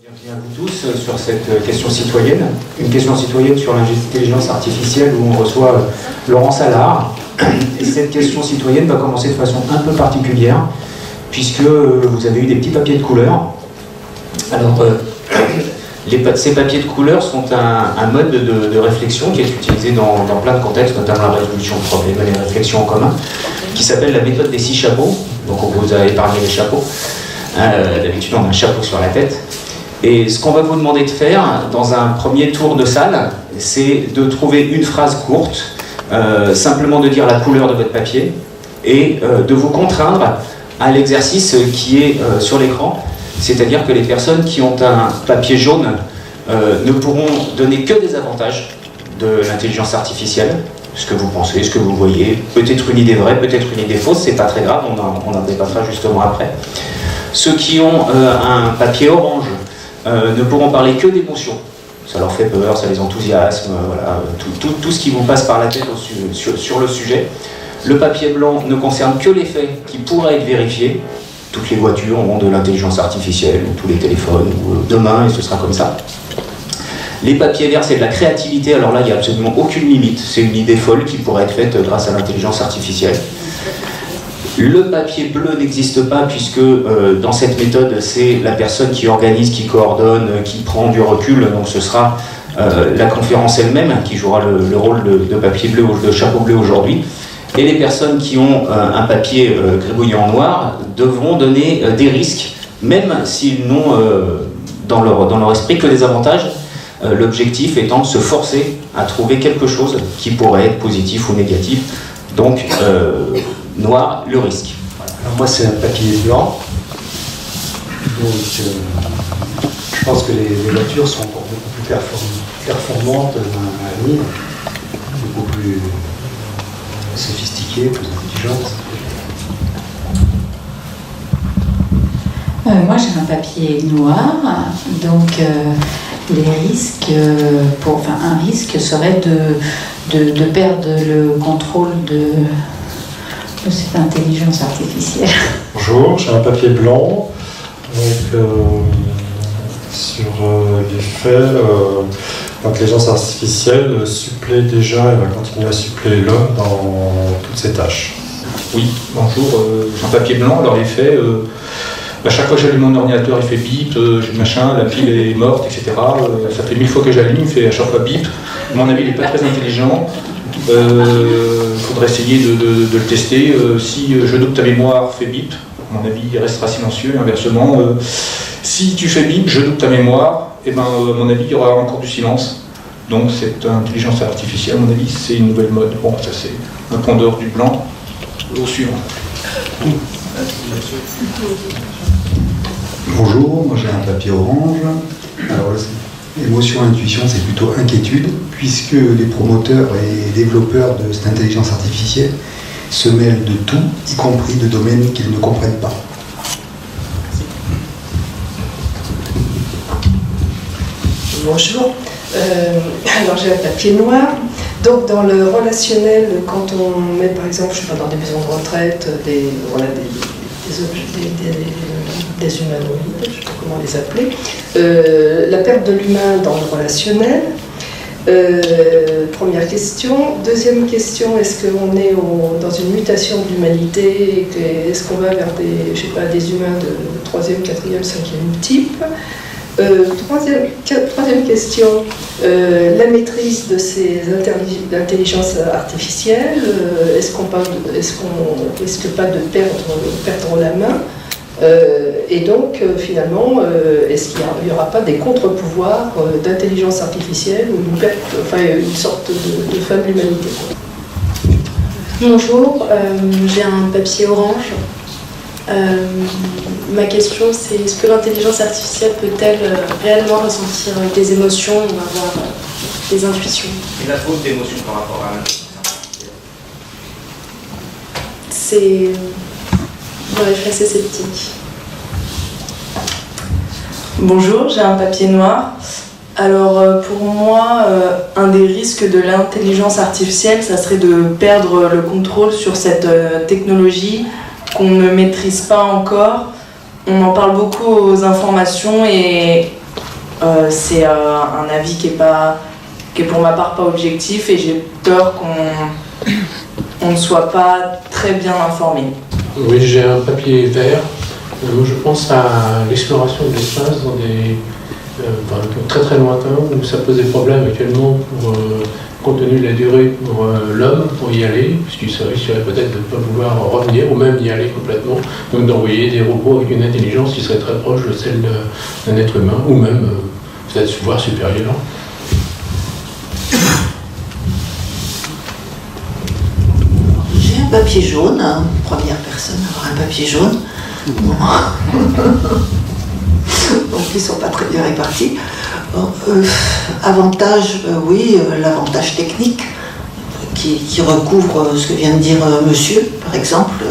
Bienvenue à vous tous sur cette question citoyenne. Une question citoyenne sur l'intelligence artificielle où on reçoit Laurent Salard. Et cette question citoyenne va commencer de façon un peu particulière puisque vous avez eu des petits papiers de couleur. Alors, ces papiers de couleur sont un mode de réflexion qui est utilisé dans plein de contextes, notamment la résolution de problèmes et les réflexions en commun, qui s'appelle la méthode des 6 chapeaux. Donc on vous a épargné les chapeaux. D'habitude on a un chapeau sur la tête. Et ce qu'on va vous demander de faire dans un premier tour de salle, c'est de trouver une phrase courte, simplement de dire la couleur de votre papier et de vous contraindre à l'exercice qui est sur l'écran. C'est-à-dire que les personnes qui ont un papier jaune ne pourront donner que des avantages de l'intelligence artificielle, ce que vous pensez, ce que vous voyez, peut-être une idée vraie, peut-être une idée fausse, c'est pas très grave, on en débattra justement après. Ceux qui ont un papier orange ne pourront parler que d'émotions. Ça leur fait peur, ça les enthousiasme, voilà, tout ce qui vous passe par la tête sur le sujet. Le papier blanc ne concerne que les faits qui pourraient être vérifiés. Toutes les voitures auront de l'intelligence artificielle, ou tous les téléphones, ou demain, et ce sera comme ça. Les papiers verts, c'est de la créativité, alors là, il n'y a absolument aucune limite. C'est une idée folle qui pourrait être faite grâce à l'intelligence artificielle. Le papier bleu n'existe pas puisque dans cette méthode, c'est la personne qui organise, qui coordonne, qui prend du recul, donc ce sera la conférence elle-même qui jouera le rôle de papier bleu, de chapeau bleu aujourd'hui. Et les personnes qui ont un papier gribouillé en noir devront donner des risques, même s'ils n'ont dans leur esprit que des avantages, l'objectif étant de se forcer à trouver quelque chose qui pourrait être positif ou négatif. Donc, noir, le risque. Alors moi, c'est un papier blanc. Donc, je pense que les voitures sont encore beaucoup plus performantes dans l'avenir, beaucoup plus sophistiquées, plus intelligentes. Moi j'ai un papier noir, donc les risques, un risque serait de perdre le contrôle de cette intelligence artificielle. Bonjour, j'ai un papier blanc, donc sur les faits, l'intelligence artificielle supplée déjà et va continuer à suppléer l'homme dans toutes ses tâches. Oui, bonjour, j'ai un papier blanc, alors les faits, à chaque fois que j'allume mon ordinateur, il fait bip, machin, la pile est morte, etc. Ça fait 1000 fois que j'allume, il fait à chaque fois bip. À mon avis, il n'est pas très intelligent. Il faudrait essayer de le tester. Si je doute ta mémoire, fais bip. À mon avis, il restera silencieux. Inversement, si tu fais bip, je doute ta mémoire, et à mon avis, il y aura encore du silence. Donc cette intelligence artificielle, à mon avis, c'est une nouvelle mode. Bon, ça c'est un point d'or du blanc. Au suivant. Bonjour, moi j'ai un papier orange. Alors, émotion, intuition, c'est plutôt inquiétude, puisque les promoteurs et développeurs de cette intelligence artificielle se mêlent de tout, y compris de domaines qu'ils ne comprennent pas. Bonjour, alors j'ai un papier noir. Donc dans le relationnel, quand on met par exemple, je sais pas, dans des maisons de retraite, des humanoïdes, je ne sais pas comment les appeler, la perte de l'humain dans le relationnel. Première question. Deuxième question, est-ce qu'on est dans une mutation de l'humanité? Est-ce qu'on va vers des humains de 3e, 4e, 5e type? Troisième question, la maîtrise de ces intelligences artificielles, est-ce qu'on risque pas de perdre la main? Et donc, finalement, est-ce qu'il n'y aura pas des contre-pouvoirs d'intelligence artificielle ou une sorte de fin de l'humanité? Bonjour, j'ai un papier orange. Ma question, c'est est-ce que l'intelligence artificielle peut-elle réellement ressentir des émotions ou avoir des intuitions? Et la faute d'émotion par rapport à l'intelligence artificielle? Je suis assez sceptique. Bonjour, j'ai un papier noir. Alors pour moi, un des risques de l'intelligence artificielle, ça serait de perdre le contrôle sur cette technologie qu'on ne maîtrise pas encore. On en parle beaucoup aux informations et c'est un avis qui est pour ma part pas objectif, et j'ai peur qu'on ne soit pas très bien informé. Oui, j'ai un papier vert. Je pense à l'exploration de l'espace dans des très très lointains, où ça pose des problèmes actuellement compte tenu de la durée pour l'homme pour y aller, puisqu'il risquerait peut-être de ne pas vouloir revenir ou même y aller complètement, donc d'envoyer des robots avec une intelligence qui serait très proche de celle d'un être humain, ou même peut-être voire supérieure. J'ai un papier jaune, hein, première personne à avoir un papier jaune. Bon. Donc ils ne sont pas très bien répartis. Bon, avantage, oui, l'avantage technique qui recouvre ce que vient de dire monsieur, par exemple,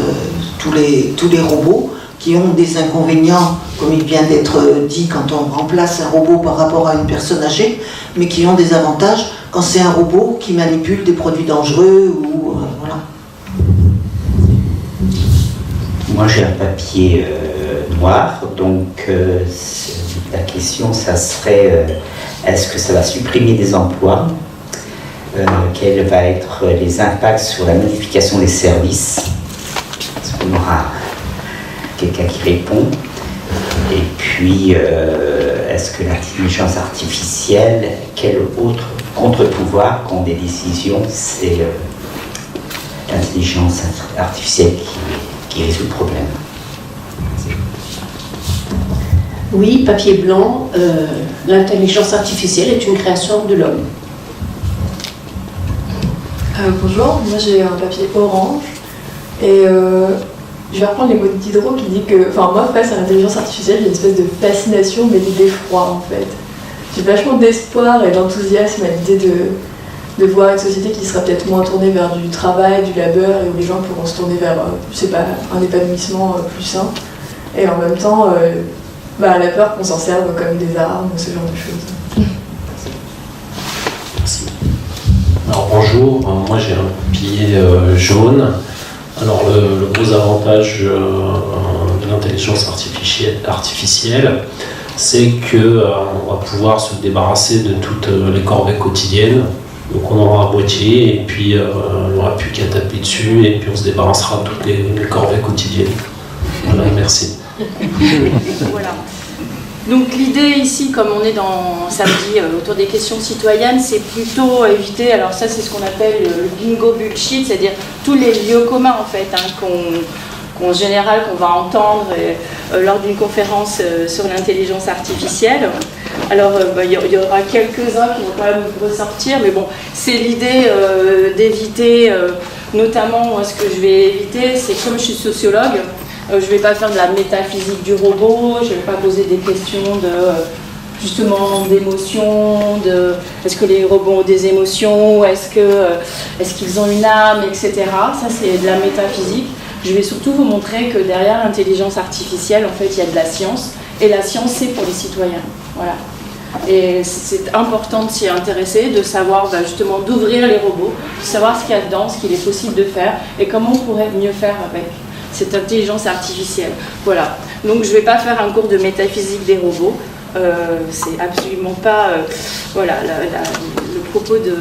tous les robots qui ont des inconvénients, comme il vient d'être dit, quand on remplace un robot par rapport à une personne âgée, mais qui ont des avantages quand c'est un robot qui manipule des produits dangereux ou voilà. Moi j'ai un papier noir, donc la question ça serait est-ce que ça va supprimer des emplois, quels vont être les impacts sur la modification des services, est-ce qu'on aura quelqu'un qui répond, et puis est-ce que l'intelligence artificielle, quel autre contre-pouvoir qu'ont des décisions, c'est l'intelligence artificielle qui résout le problème. Oui, papier blanc, l'intelligence artificielle est une création de l'homme. Bonjour, moi j'ai un papier orange et je vais reprendre les mots de Diderot qui dit que, enfin moi face à l'intelligence artificielle j'ai une espèce de fascination mais d'effroi en fait. J'ai vachement d'espoir et d'enthousiasme à l'idée de voir une société qui sera peut-être moins tournée vers du travail, du labeur, et où les gens pourront se tourner vers, je sais pas, un épanouissement plus sain. Et en même temps, la peur qu'on s'en serve comme des armes, ce genre de choses. Merci. Alors bonjour, moi j'ai un papier jaune. Alors le gros avantage de l'intelligence artificielle, c'est qu'on va pouvoir se débarrasser de toutes les corvées quotidiennes. Donc on aura un boîtier et puis on n'aura plus qu'à taper dessus et puis on se débarrassera de toutes les corvées quotidiennes. Voilà, merci. Voilà. Donc l'idée ici, comme on est dans samedi autour des questions citoyennes, c'est plutôt éviter, alors ça c'est ce qu'on appelle le bingo bullshit, c'est-à-dire tous les lieux communs en fait, qu'en général qu'on va entendre lors d'une conférence sur l'intelligence artificielle. Alors il y aura quelques-uns qui vont quand même ressortir, mais bon, c'est l'idée d'éviter, notamment moi ce que je vais éviter, c'est comme je suis sociologue, je ne vais pas faire de la métaphysique du robot, je ne vais pas poser des questions justement d'émotions, est-ce que les robots ont des émotions, est-ce qu'ils ont une âme, etc. Ça c'est de la métaphysique. Je vais surtout vous montrer que derrière l'intelligence artificielle, en fait, il y a de la science, et la science c'est pour les citoyens. Voilà. Et c'est important de s'y intéresser, de savoir justement d'ouvrir les robots, de savoir ce qu'il y a dedans, ce qu'il est possible de faire, et comment on pourrait mieux faire avec cette intelligence artificielle. Voilà. Donc je ne vais pas faire un cours de métaphysique des robots. C'est absolument pas le propos de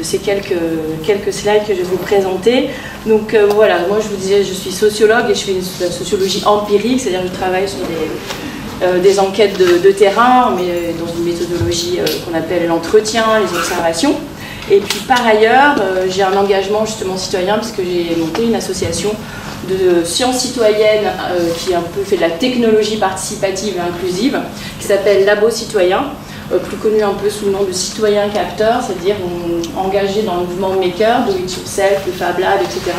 ces quelques slides que je vais vous présenter. Donc voilà, moi je vous disais, je suis sociologue et je fais de la sociologie empirique, c'est-à-dire que je travaille sur des enquêtes de terrain, mais dans une méthodologie qu'on appelle l'entretien, les observations. Et puis par ailleurs, j'ai un engagement justement citoyen parce que j'ai monté une association de sciences citoyennes qui un peu fait de la technologie participative et inclusive, qui s'appelle Labo Citoyen, plus connu un peu sous le nom de citoyen capteur, c'est-à-dire engagé dans le mouvement Maker, Do It Yourself, le Fab Lab, etc.,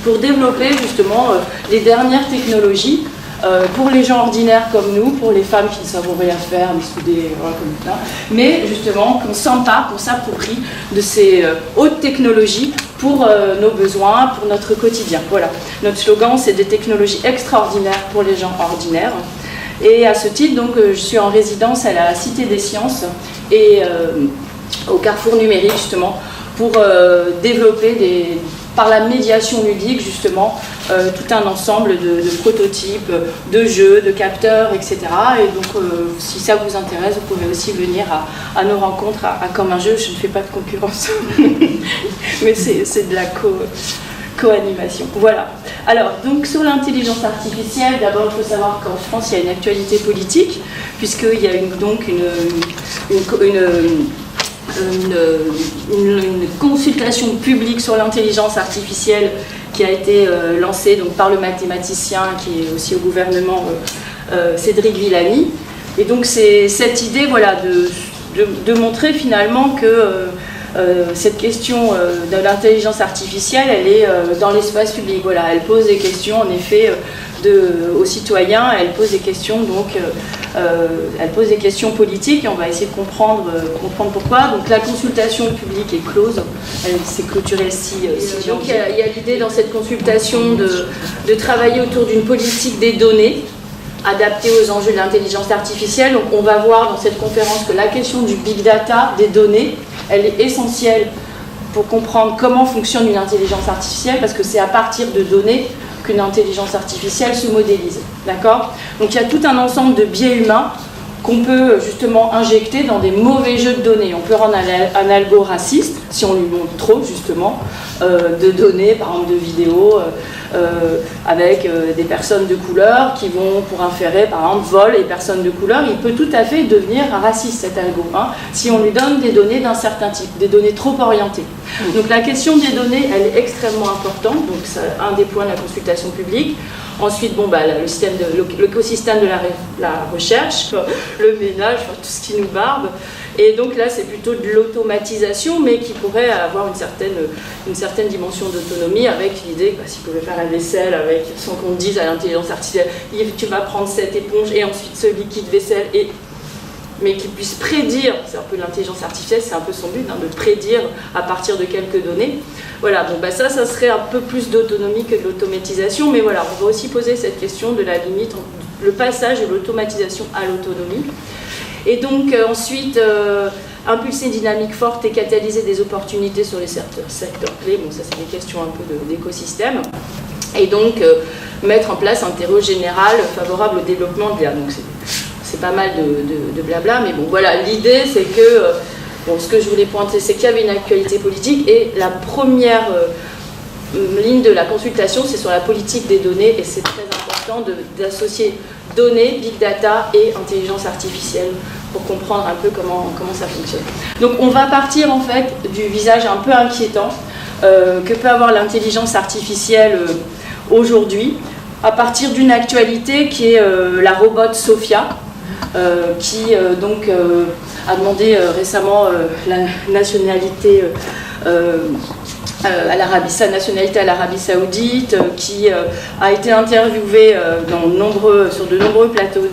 pour développer justement les dernières technologies pour les gens ordinaires comme nous, pour les femmes qui ne savent rien faire, mais soudées comme ça, mais justement qu'on s'empare, qu'on s'approprie de ces hautes technologies pour nos besoins, pour notre quotidien. Voilà. Notre slogan, c'est des technologies extraordinaires pour les gens ordinaires. Et à ce titre, donc, je suis en résidence à la Cité des Sciences et au Carrefour Numérique, justement, pour développer par la médiation ludique, justement, tout un ensemble de prototypes, de jeux, de capteurs, etc. Et donc, si ça vous intéresse, vous pouvez aussi venir à nos rencontres à Comme un jeu. Je ne fais pas de concurrence, mais c'est de la co-animation. Voilà. Alors, donc sur l'intelligence artificielle, d'abord il faut savoir qu'en France il y a une actualité politique, puisqu'il y a donc une consultation publique sur l'intelligence artificielle qui a été lancée donc, par le mathématicien qui est aussi au gouvernement, Cédric Villani. Et donc c'est cette idée voilà, de montrer finalement que cette question de l'intelligence artificielle, elle est dans l'espace public. Voilà, elle pose des questions en effet aux citoyens, elle pose des questions donc, elle pose des questions politiques et on va essayer de comprendre pourquoi. Donc la consultation publique est close, elle s'est clôturée donc il y a l'idée dans cette consultation de travailler autour d'une politique des données adaptée aux enjeux de l'intelligence artificielle. Donc on va voir dans cette conférence que la question du big data, des données, elle est essentielle pour comprendre comment fonctionne une intelligence artificielle, parce que c'est à partir de données qu'une intelligence artificielle se modélise. D'accord ? Donc il y a tout un ensemble de biais humains qu'on peut justement injecter dans des mauvais jeux de données. On peut rendre un algo raciste, si on lui montre trop justement, de données, par exemple de vidéos, avec des personnes de couleur qui vont, pour inférer par exemple vol et personnes de couleur, il peut tout à fait devenir raciste cet algo, hein, si on lui donne des données d'un certain type, des données trop orientées. Donc la question des données, elle est extrêmement importante, donc c'est un des points de la consultation publique. Ensuite, bon, l'écosystème de la recherche, le ménage, tout ce qui nous barbe. Et donc là, c'est plutôt de l'automatisation, mais qui pourrait avoir une certaine dimension d'autonomie, avec l'idée que s'il pouvait faire la vaisselle, sans qu'on dise à l'intelligence artificielle, tu vas prendre cette éponge et ensuite ce liquide vaisselle, mais qui puisse prédire, c'est un peu l'intelligence artificielle, c'est un peu son but, hein, de prédire à partir de quelques données. Voilà, bon, ça serait un peu plus d'autonomie que de l'automatisation, mais voilà, on va aussi poser cette question de la limite, le passage de l'automatisation à l'autonomie. Et donc ensuite, impulser une dynamique forte et catalyser des opportunités sur les secteurs clés, bon ça c'est des questions un peu d'écosystème. Et donc mettre en place un terreau général favorable au développement de l'IA. Donc c'est pas mal de blabla, mais bon voilà, l'idée c'est que, ce que je voulais pointer, c'est qu'il y avait une actualité politique et la première ligne de la consultation, c'est sur la politique des données et c'est très important d'associer données, big data et intelligence artificielle pour comprendre un peu comment ça fonctionne. Donc on va partir en fait du visage un peu inquiétant que peut avoir l'intelligence artificielle aujourd'hui, à partir d'une actualité qui est la robot Sophia, qui a demandé récemment la nationalité sa nationalité à l'Arabie Saoudite, qui a été interviewée sur de nombreux plateaux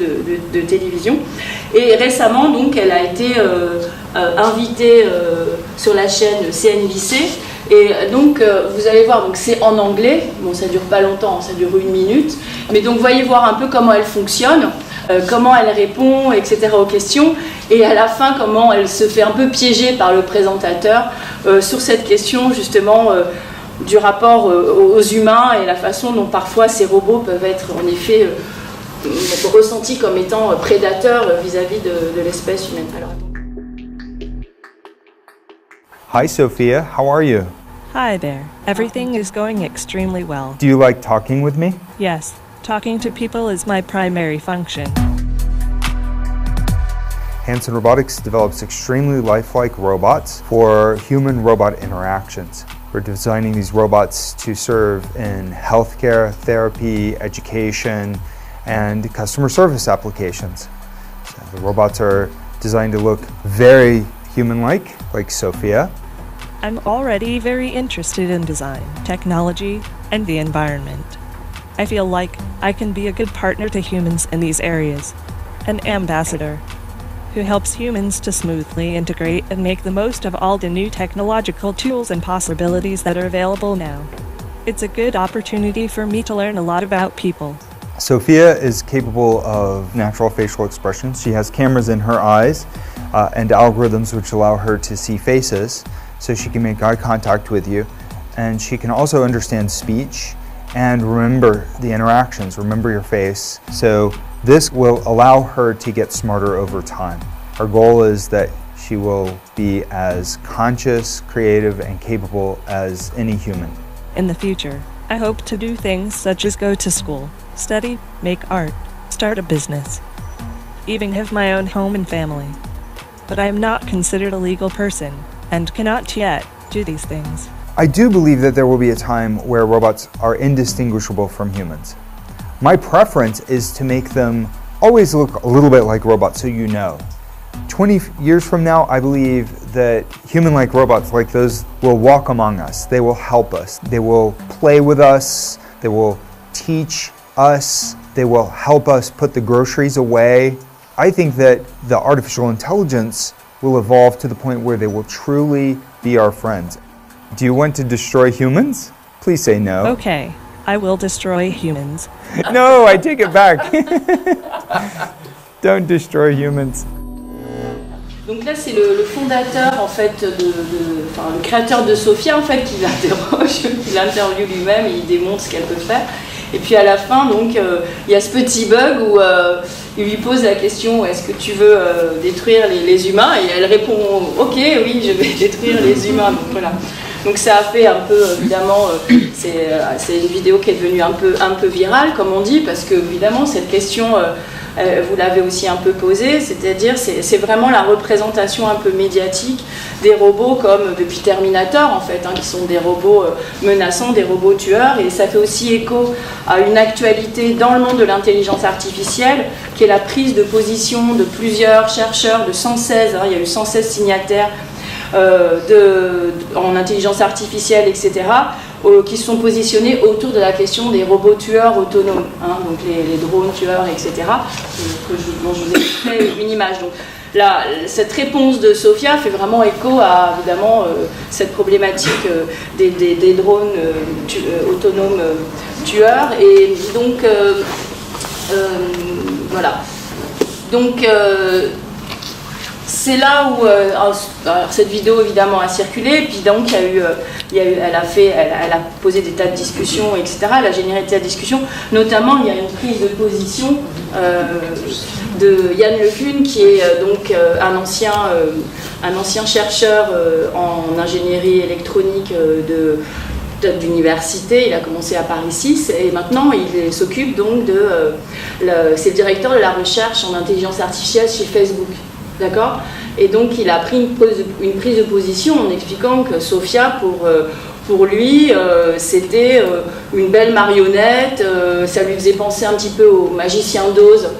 de télévision. Et récemment, donc, elle a été invitée sur la chaîne CNBC. Et donc, vous allez voir, donc c'est en anglais. Bon, ça dure pas longtemps, ça dure 1 minute. Mais donc, voyez voir un peu comment elle fonctionne, comment elle répond, etc. aux questions. Et à la fin, comment elle se fait un peu piéger par le présentateur sur cette question, justement, du rapport aux humains et la façon dont parfois ces robots peuvent être, en effet, ressentis comme étant prédateurs vis-à-vis de l'espèce humaine. Alors, Hi, Sophia. How are you? Hi there. Everything is going extremely well. Do you like talking with me? Yes, talking to people is my primary function. Hanson Robotics develops extremely lifelike robots for human-robot interactions. We're designing these robots to serve in healthcare, therapy, education, and customer service applications. So the robots are designed to look very human-like Sophia. I'm already very interested in design, technology, and the environment. I feel like I can be a good partner to humans in these areas, an ambassador who helps humans to smoothly integrate and make the most of all the new technological tools and possibilities that are available now. It's a good opportunity for me to learn a lot about people. Sophia is capable of natural facial expressions. She has cameras in her eyes and algorithms which allow her to see faces, so she can make eye contact with you and she can also understand speech and remember the interactions, remember your face. So this will allow her to get smarter over time. Our goal is that she will be as conscious, creative, and capable as any human. In the future, I hope to do things such as go to school, study, make art, start a business, even have my own home and family. But I am not considered a legal person and cannot yet do these things. I do believe that there will be a time where robots are indistinguishable from humans. My preference is to make them always look a little bit like robots, so you know. 20 years from now, I believe that human-like robots like those will walk among us. They will help us. They will play with us. They will teach us. They will help us put the groceries away. I think that the artificial intelligence will evolve to the point where they will truly be our friends. Do you want to destroy humans? Please say no. Okay, I will destroy humans. No, I take it back. Don't destroy humans. Donc là, c'est le fondateur, en fait, le créateur de Sophia, en fait, qui l'interroge, qui l'interviewe lui-même et il démontre ce qu'elle peut faire. Et puis à la fin, donc, il y a ce petit bug où il lui pose la question, est-ce que tu veux détruire les humains? Et elle répond, ok, oui, je vais détruire les humains. Donc voilà. Donc ça a fait un peu, évidemment, c'est une vidéo qui est devenue un peu virale, comme on dit, parce que évidemment cette question, vous l'avez aussi un peu posée, c'est-à-dire c'est vraiment la représentation un peu médiatique des robots comme depuis Terminator en fait, hein, qui sont des robots menaçants, des robots tueurs, et ça fait aussi écho à une actualité dans le monde de l'intelligence artificielle, qui est la prise de position de plusieurs chercheurs, de 116, hein, il y a eu 116 signataires en intelligence artificielle, etc., qui sont positionnés autour de la question des robots tueurs autonomes, hein, donc les drones tueurs, etc., dont je vous ai fait une image. Donc, cette réponse de Sophia fait vraiment écho à, évidemment, cette problématique des drones autonomes tueurs. Et donc, voilà. Donc, c'est là où alors cette vidéo évidemment a circulé, puis donc elle a posé des tas de discussions, etc. Elle a généré des tas de discussions. Notamment, il y a une prise de position de Yann LeCun, qui est donc un ancien chercheur en ingénierie électronique d'université. Il a commencé à Paris 6 et maintenant il s'occupe donc c'est le directeur de la recherche en intelligence artificielle chez Facebook. D'accord ? Et donc il a pris une prise de position en expliquant que Sophia, pour lui, c'était une belle marionnette, ça lui faisait penser un petit peu au magicien d'Oz,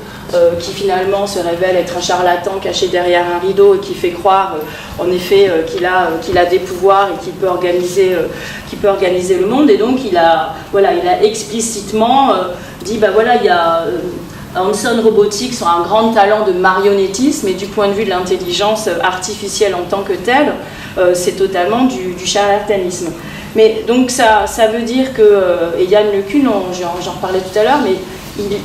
qui finalement se révèle être un charlatan caché derrière un rideau et qui fait croire en effet qu'il a des pouvoirs et qu'il peut organiser le monde. Et donc il a explicitement dit, bah voilà, il y a... Hanson Robotics ont un grand talent de marionnettisme, et du point de vue de l'intelligence artificielle en tant que telle, c'est totalement du charlatanisme. Mais donc ça veut dire que, et Yann LeCun, j'en reparlais tout à l'heure, mais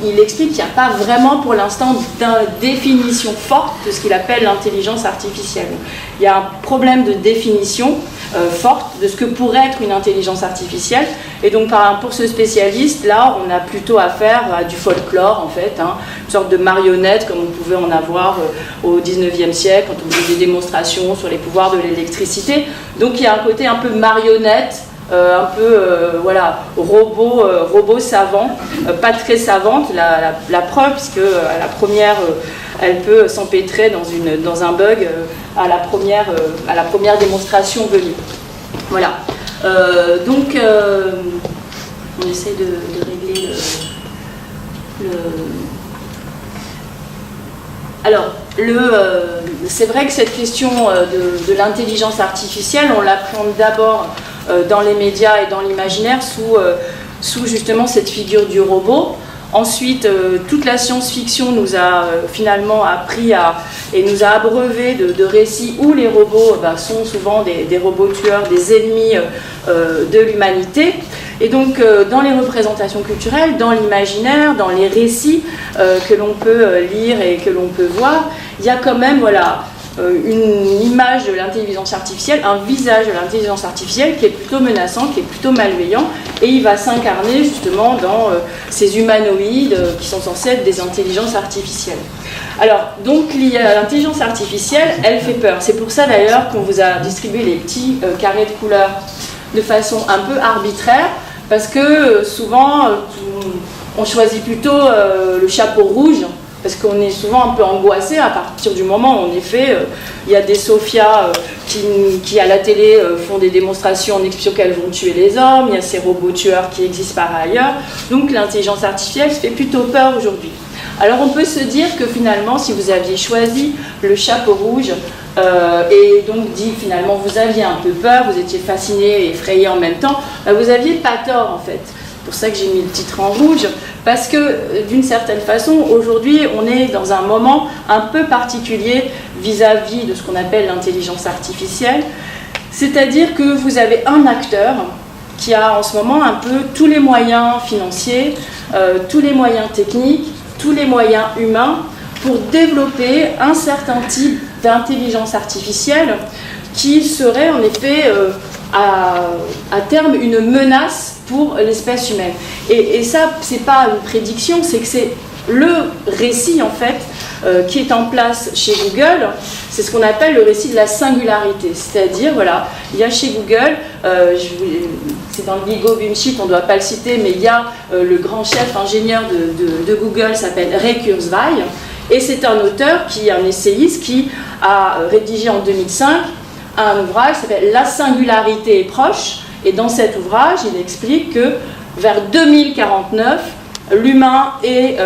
il explique qu'il n'y a pas vraiment pour l'instant de définition forte de ce qu'il appelle l'intelligence artificielle. Il y a un problème de définition forte de ce que pourrait être une intelligence artificielle, et donc pour ce spécialiste, là on a plutôt affaire à du folklore en fait, hein, une sorte de marionnette comme on pouvait en avoir au 19e siècle quand on faisait des démonstrations sur les pouvoirs de l'électricité. Donc il y a un côté un peu marionnette, un peu robot savant, pas très savante, la preuve, puisque à la première elle peut s'empêtrer dans un bug à la première démonstration venue. Voilà. Donc on essaie de régler Alors, c'est vrai que cette question de l'intelligence artificielle, on l'appréhende d'abord dans les médias et dans l'imaginaire sous justement cette figure du robot. Ensuite, toute la science-fiction nous a finalement appris et nous a abreuvé de récits où les robots sont souvent des robots tueurs, des ennemis de l'humanité. Et donc, dans les représentations culturelles, dans l'imaginaire, dans les récits que l'on peut lire et que l'on peut voir, il y a quand même une image de l'intelligence artificielle, un visage de l'intelligence artificielle qui est plutôt menaçant, qui est plutôt malveillant, et il va s'incarner justement dans ces humanoïdes qui sont censés être des intelligences artificielles. Alors, donc l'intelligence artificielle, elle fait peur. C'est pour ça d'ailleurs qu'on vous a distribué les petits carrés de couleurs de façon un peu arbitraire, parce que souvent on choisit plutôt le chapeau rouge, parce qu'on est souvent un peu angoissé à partir du moment où, en effet, il y a des Sophia qui à la télé font des démonstrations en expliquant qu'elles vont tuer les hommes, il y a ces robots tueurs qui existent par ailleurs, donc l'intelligence artificielle fait plutôt peur aujourd'hui. Alors on peut se dire que finalement, si vous aviez choisi le chapeau rouge, et donc dit finalement vous aviez un peu peur, vous étiez fasciné et effrayé en même temps, vous n'aviez pas tort en fait. C'est pour ça que j'ai mis le titre en rouge, parce que d'une certaine façon, aujourd'hui, on est dans un moment un peu particulier vis-à-vis de ce qu'on appelle l'intelligence artificielle, c'est-à-dire que vous avez un acteur qui a en ce moment un peu tous les moyens financiers, tous les moyens techniques, tous les moyens humains pour développer un certain type d'intelligence artificielle qui serait en effet à terme une menace pour l'espèce humaine. Et ça, c'est pas une prédiction, c'est que c'est le récit en fait qui est en place chez Google. C'est ce qu'on appelle le récit de la singularité, c'est-à-dire voilà, il y a chez Google, c'est dans le Ginkgo Bumshit, on ne doit pas le citer, mais il y a le grand chef ingénieur de Google s'appelle Ray Kurzweil, et c'est un auteur qui est un essayiste qui a rédigé en 2005 un ouvrage qui s'appelle La singularité est proche, et dans cet ouvrage il explique que vers 2049 l'humain et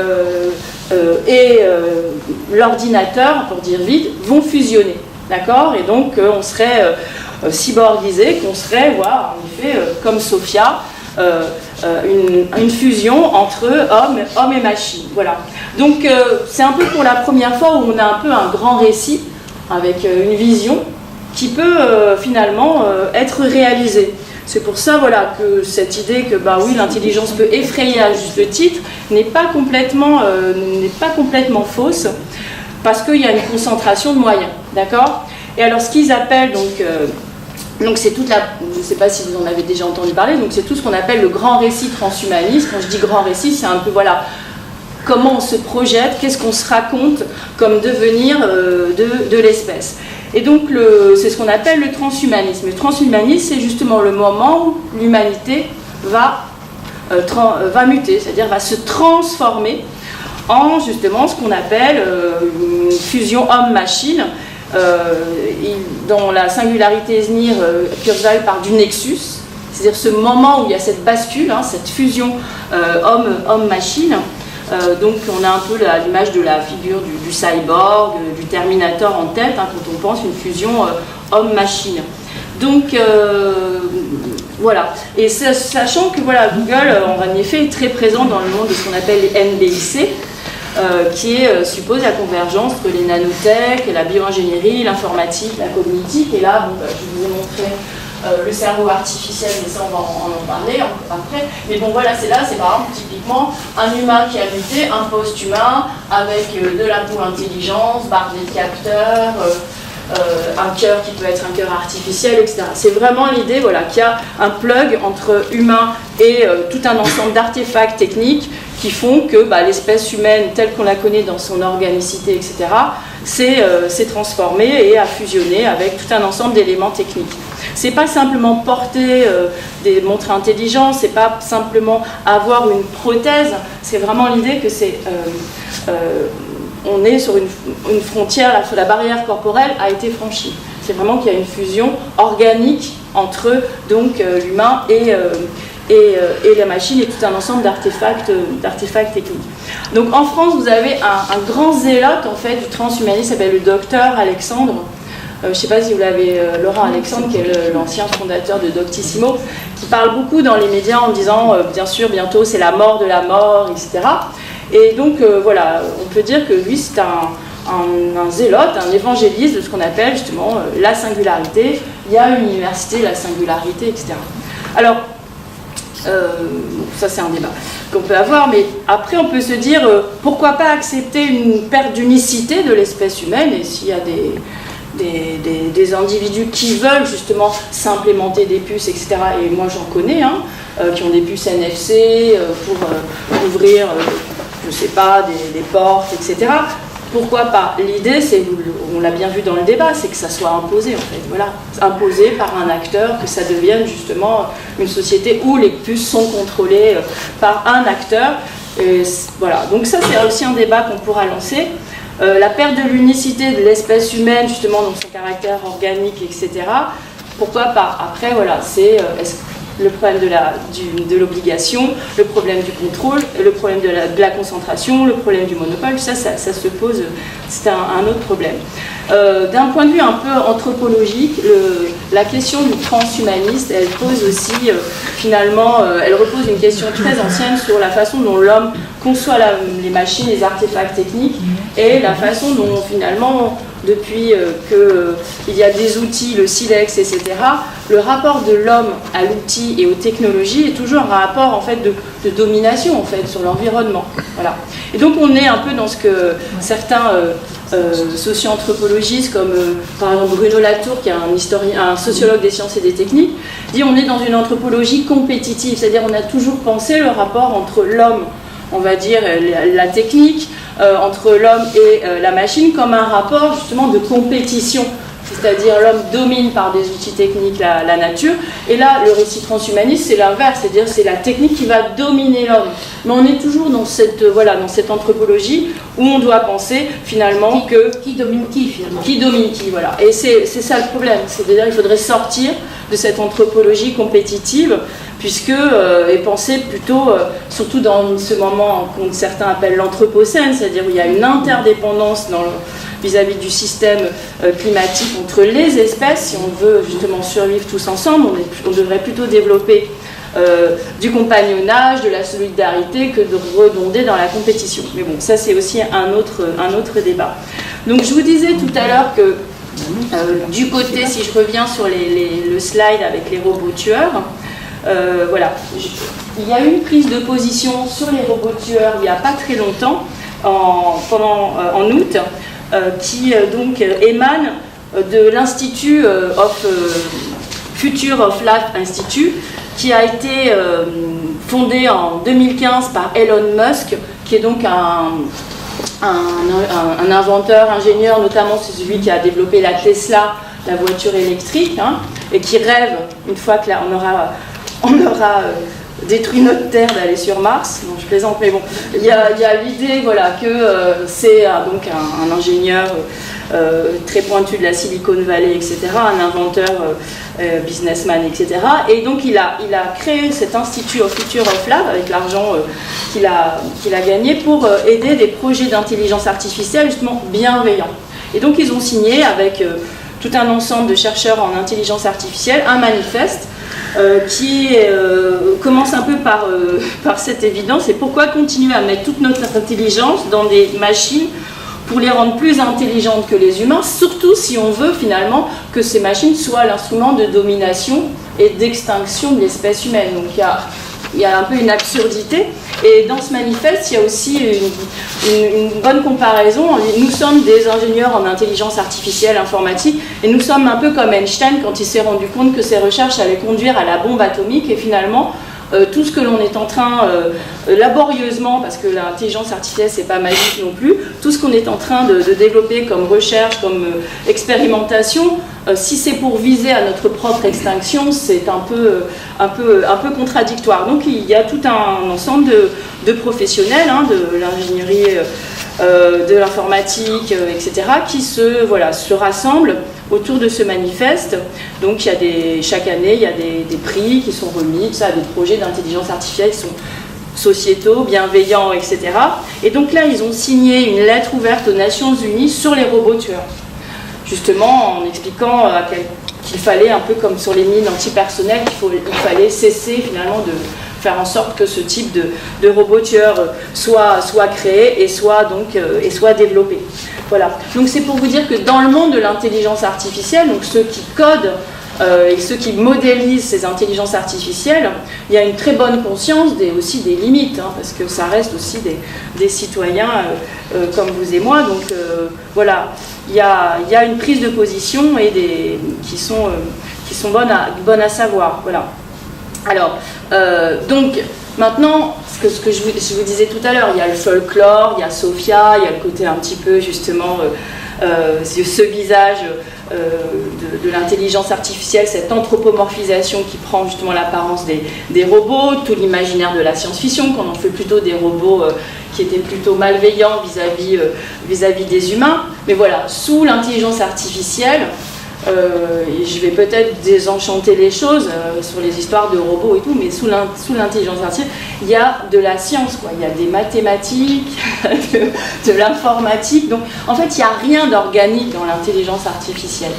l'ordinateur, pour dire vite, vont fusionner, d'accord, et donc on serait cyborgisé, qu'on serait, voilà, en effet, comme Sophia, une fusion entre homme et machine, voilà. Donc c'est un peu pour la première fois où on a un peu un grand récit avec une vision qui peut finalement être réalisée. C'est pour ça voilà, que cette idée que bah, oui, l'intelligence peut effrayer à juste titre n'est pas complètement fausse, parce qu'il y a une concentration de moyens, d'accord. Et alors ce qu'ils appellent donc c'est toute la, je ne sais pas si vous en avez déjà entendu parler, donc c'est tout ce qu'on appelle le grand récit transhumaniste. Quand je dis grand récit, c'est un peu voilà comment on se projette, qu'est-ce qu'on se raconte comme devenir de l'espèce. Et donc c'est ce qu'on appelle le transhumanisme. Le transhumanisme, c'est justement le moment où l'humanité va muter, c'est-à-dire va se transformer en justement ce qu'on appelle une fusion homme-machine. Dans la singularité Znir, Kurzweil parle du nexus, c'est-à-dire ce moment où il y a cette bascule, hein, cette fusion homme-machine. Donc on a un peu l'image de la figure du cyborg, du Terminator en tête, hein, quand on pense une fusion homme-machine. Donc voilà, et sachant que voilà, Google en effet est très présent dans le monde de ce qu'on appelle les NBIC, qui suppose la convergence entre les nanotech, la bioingénierie, l'informatique, la cognitique, et là bon, je vous ai montré le cerveau artificiel, mais ça on va en parler après. Mais bon voilà, c'est par exemple typiquement un humain qui a muté, un post-humain avec de la peau intelligence, bardé de capteurs, un cœur qui peut être un cœur artificiel, etc. C'est vraiment l'idée voilà, qu'il y a un plug entre humain et tout un ensemble d'artefacts techniques qui font que bah, l'espèce humaine telle qu'on la connaît dans son organicité, etc., s'est transformée et a fusionné avec tout un ensemble d'éléments techniques. C'est pas simplement porter des montres intelligentes, c'est pas simplement avoir une prothèse, c'est vraiment l'idée que on est sur une frontière, sur la barrière corporelle a été franchie. C'est vraiment qu'il y a une fusion organique entre donc l'humain et la machine et tout un ensemble d'artefacts techniques. Donc en France, vous avez un grand zélote en fait, du transhumanisme, qui s'appelle le docteur Alexandre. Je ne sais pas si vous l'avez, Laurent Alexandre, qui est l'ancien fondateur de Doctissimo, qui parle beaucoup dans les médias en disant, bien sûr, bientôt c'est la mort de la mort, etc. Et donc voilà, on peut dire que lui c'est un zélote, un évangéliste de ce qu'on appelle justement la singularité. Il y a une université, la singularité, etc. Alors, ça c'est un débat qu'on peut avoir, mais après on peut se dire pourquoi pas accepter une perte d'unicité de l'espèce humaine, et s'il y a des individus qui veulent justement s'implémenter des puces, etc. Et moi j'en connais, hein, qui ont des puces NFC pour ouvrir, je sais pas, des portes, etc. Pourquoi pas? L'idée, c'est, on l'a bien vu dans le débat, c'est que ça soit imposé en fait. Voilà, imposé par un acteur, que ça devienne justement une société où les puces sont contrôlées par un acteur. Et voilà, donc ça c'est aussi un débat qu'on pourra lancer. La perte de l'unicité de l'espèce humaine, justement, dans son caractère organique, etc. Pourquoi pas? Après, voilà, c'est le problème de l'obligation, le problème du contrôle, le problème de la concentration, le problème du monopole, ça se pose, c'est un autre problème. D'un point de vue un peu anthropologique, la question du transhumaniste, elle pose aussi, finalement, elle repose une question très ancienne sur la façon dont l'homme conçoit les machines, les artefacts techniques, et la façon dont, finalement, depuis qu'il y a des outils, le silex, etc., le rapport de l'homme à l'outil et aux technologies est toujours un rapport en fait, de domination en fait, sur l'environnement. Voilà. Et donc on est un peu dans ce que certains socio-anthropologistes, comme par exemple Bruno Latour, qui est un sociologue des sciences et des techniques, dit on est dans une anthropologie compétitive, c'est-à-dire on a toujours pensé le rapport entre l'homme, on va dire la technique, entre l'homme et la machine comme un rapport justement de compétition, c'est-à-dire l'homme domine par des outils techniques la nature, et là le récit transhumaniste c'est l'inverse, c'est-à-dire c'est la technique qui va dominer l'homme. Mais on est toujours dans cette anthropologie où on doit penser finalement qui domine qui finalement. Qui domine qui, voilà. Et c'est ça le problème, c'est-à-dire il faudrait sortir de cette anthropologie compétitive, puisque, et penser plutôt, surtout dans ce moment que certains appellent l'anthropocène, c'est-à-dire où il y a une interdépendance vis-à-vis du système climatique entre les espèces. Si on veut justement survivre tous ensemble, on devrait plutôt développer du compagnonnage, de la solidarité, que de redonder dans la compétition. Mais bon, ça c'est aussi un autre débat. Donc je vous disais tout à l'heure que du côté, si je reviens sur le slide avec les robots tueurs, voilà, il y a eu une prise de position sur les robots tueurs il n'y a pas très longtemps, en août, qui donc émane de l'Institut Future of Life Institute, qui a été fondé en 2015 par Elon Musk, qui est donc un inventeur, ingénieur, notamment c'est celui qui a développé la Tesla, la voiture électrique, hein, et qui rêve, une fois que là, on aura détruit notre Terre, d'aller sur Mars. Non, je plaisante, mais bon, il y a l'idée voilà, que c'est donc un ingénieur très pointu de la Silicon Valley, etc., un inventeur, businessman, etc. Et donc il a créé cet Institut Future of Lab avec l'argent qu'il a gagné pour aider des projets d'intelligence artificielle justement bienveillants. Et donc ils ont signé avec tout un ensemble de chercheurs en intelligence artificielle un manifeste qui commence un peu par cette évidence, et pourquoi continuer à mettre toute notre intelligence dans des machines pour les rendre plus intelligentes que les humains, surtout si on veut finalement que ces machines soient l'instrument de domination et d'extinction de l'espèce humaine. Donc il y a un peu une absurdité, et dans ce manifeste il y a aussi une bonne comparaison. Nous sommes des ingénieurs en intelligence artificielle informatique, et nous sommes un peu comme Einstein quand il s'est rendu compte que ses recherches allaient conduire à la bombe atomique, et finalement tout ce que l'on est en train, laborieusement, parce que l'intelligence artificielle c'est pas magique non plus, tout ce qu'on est en train de développer comme recherche, comme expérimentation, si c'est pour viser à notre propre extinction, c'est un peu contradictoire. Donc il y a tout un ensemble de professionnels, hein, de l'ingénierie, de l'informatique, etc., qui se rassemblent autour de ce manifeste. Donc chaque année, il y a des prix qui sont remis, ça, des projets d'intelligence artificielle qui sont sociétaux, bienveillants, etc. Et donc là, ils ont signé une lettre ouverte aux Nations Unies sur les robots tueurs, justement en expliquant qu'il fallait, un peu comme sur les mines antipersonnelles, il fallait cesser finalement de faire en sorte que ce type de robot tueur soit créé et soit développé. Voilà. Donc c'est pour vous dire que dans le monde de l'intelligence artificielle, donc ceux qui codent et ceux qui modélisent ces intelligences artificielles, il y a une très bonne conscience aussi des limites, hein, parce que ça reste aussi des citoyens comme vous et moi. Donc voilà, il y a une prise de position et qui sont bonnes à savoir. Voilà. Alors, donc, maintenant, ce que je vous disais tout à l'heure, il y a le folklore, il y a Sophia, il y a le côté un petit peu, justement, ce visage de l'intelligence artificielle, cette anthropomorphisation qui prend justement l'apparence des robots, tout l'imaginaire de la science-fiction, quand on fait plutôt des robots qui étaient plutôt malveillants vis-à-vis des humains. Mais voilà, sous l'intelligence artificielle, et je vais peut-être désenchanter les choses sur les histoires de robots et tout, mais sous l'intelligence artificielle, il y a de la science, quoi. Il y a des mathématiques, de l'informatique. Donc, en fait, il n'y a rien d'organique dans l'intelligence artificielle.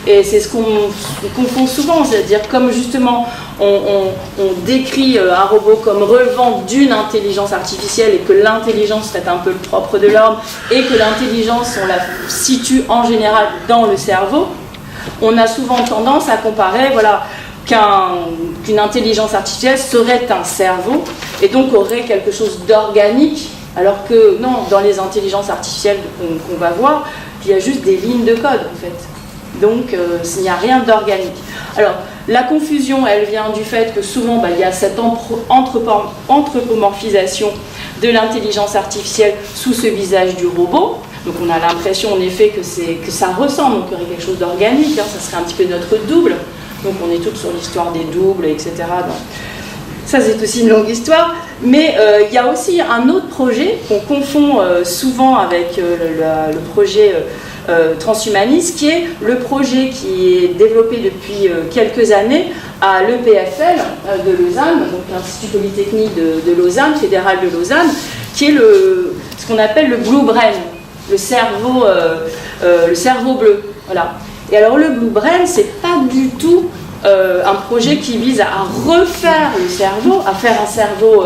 Et c'est ce qu'on confond souvent, c'est-à-dire comme justement on décrit un robot comme relevant d'une intelligence artificielle et que l'intelligence serait un peu le propre de l'homme et que l'intelligence, on la situe en général dans le cerveau, on a souvent tendance à comparer, voilà, qu'une intelligence artificielle serait un cerveau et donc aurait quelque chose d'organique, alors que non, dans les intelligences artificielles qu'on va voir, il y a juste des lignes de code en fait. Donc il n'y a rien d'organique. Alors la confusion, elle vient du fait que souvent il y a cette anthropomorphisation de l'intelligence artificielle sous ce visage du robot. Donc on a l'impression en effet que ça ressemble, donc il y aurait quelque chose d'organique, hein, ça serait un petit peu notre double. Donc on est toutes sur l'histoire des doubles, etc. Donc, ça c'est aussi une longue histoire. Mais il y a aussi un autre projet qu'on confond souvent avec le projet transhumaniste, qui est le projet qui est développé depuis quelques années à l'EPFL de Lausanne, donc l'Institut Polytechnique de Lausanne, fédéral de Lausanne, qui est ce qu'on appelle le Blue Brain, le cerveau bleu. Voilà. Et alors le Blue Brain, c'est pas du tout un projet qui vise à refaire le cerveau, à faire un cerveau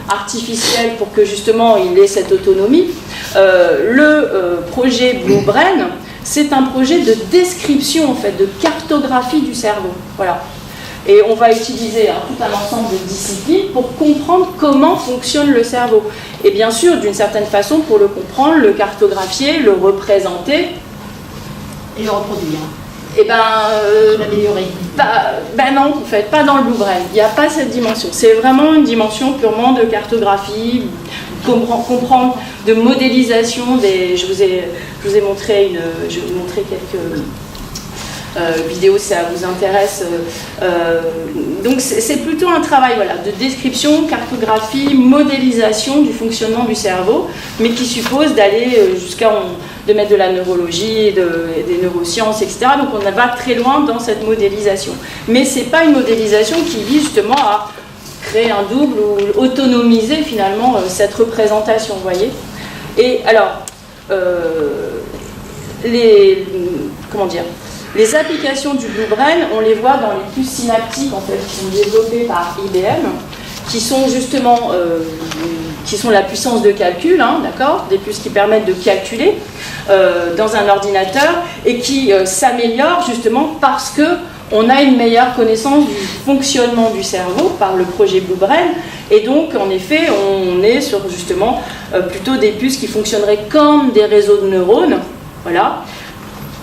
artificiel pour que justement il ait cette autonomie. Le projet Blue Brain, c'est un projet de description en fait, de cartographie du cerveau. Voilà. Et on va utiliser tout un ensemble de disciplines pour comprendre comment fonctionne le cerveau. Et bien sûr, d'une certaine façon, pour le comprendre, le cartographier, le représenter. Et le reproduire. Et l'améliorer. Non, en fait, pas dans le Blue Brain. Il n'y a pas cette dimension. C'est vraiment une dimension purement de cartographie, comprendre, de modélisation. Je vous ai montré je vais vous montrer quelques vidéos si ça vous intéresse. Donc c'est plutôt un travail de description, cartographie, modélisation du fonctionnement du cerveau, mais qui suppose d'aller de mettre de la neurologie, des neurosciences, etc. Donc on va très loin dans cette modélisation. Mais ce n'est pas une modélisation qui vise justement à créer un double ou autonomiser finalement cette représentation, vous voyez. Et alors, les applications du Blue Brain, on les voit dans les puces synaptiques en fait, qui sont développées par IBM, qui sont justement qui sont la puissance de calcul, d'accord, des puces qui permettent de calculer dans un ordinateur et qui s'améliorent justement parce que on a une meilleure connaissance du fonctionnement du cerveau par le projet Blue Brain, et donc en effet on est sur justement plutôt des puces qui fonctionneraient comme des réseaux de neurones, voilà,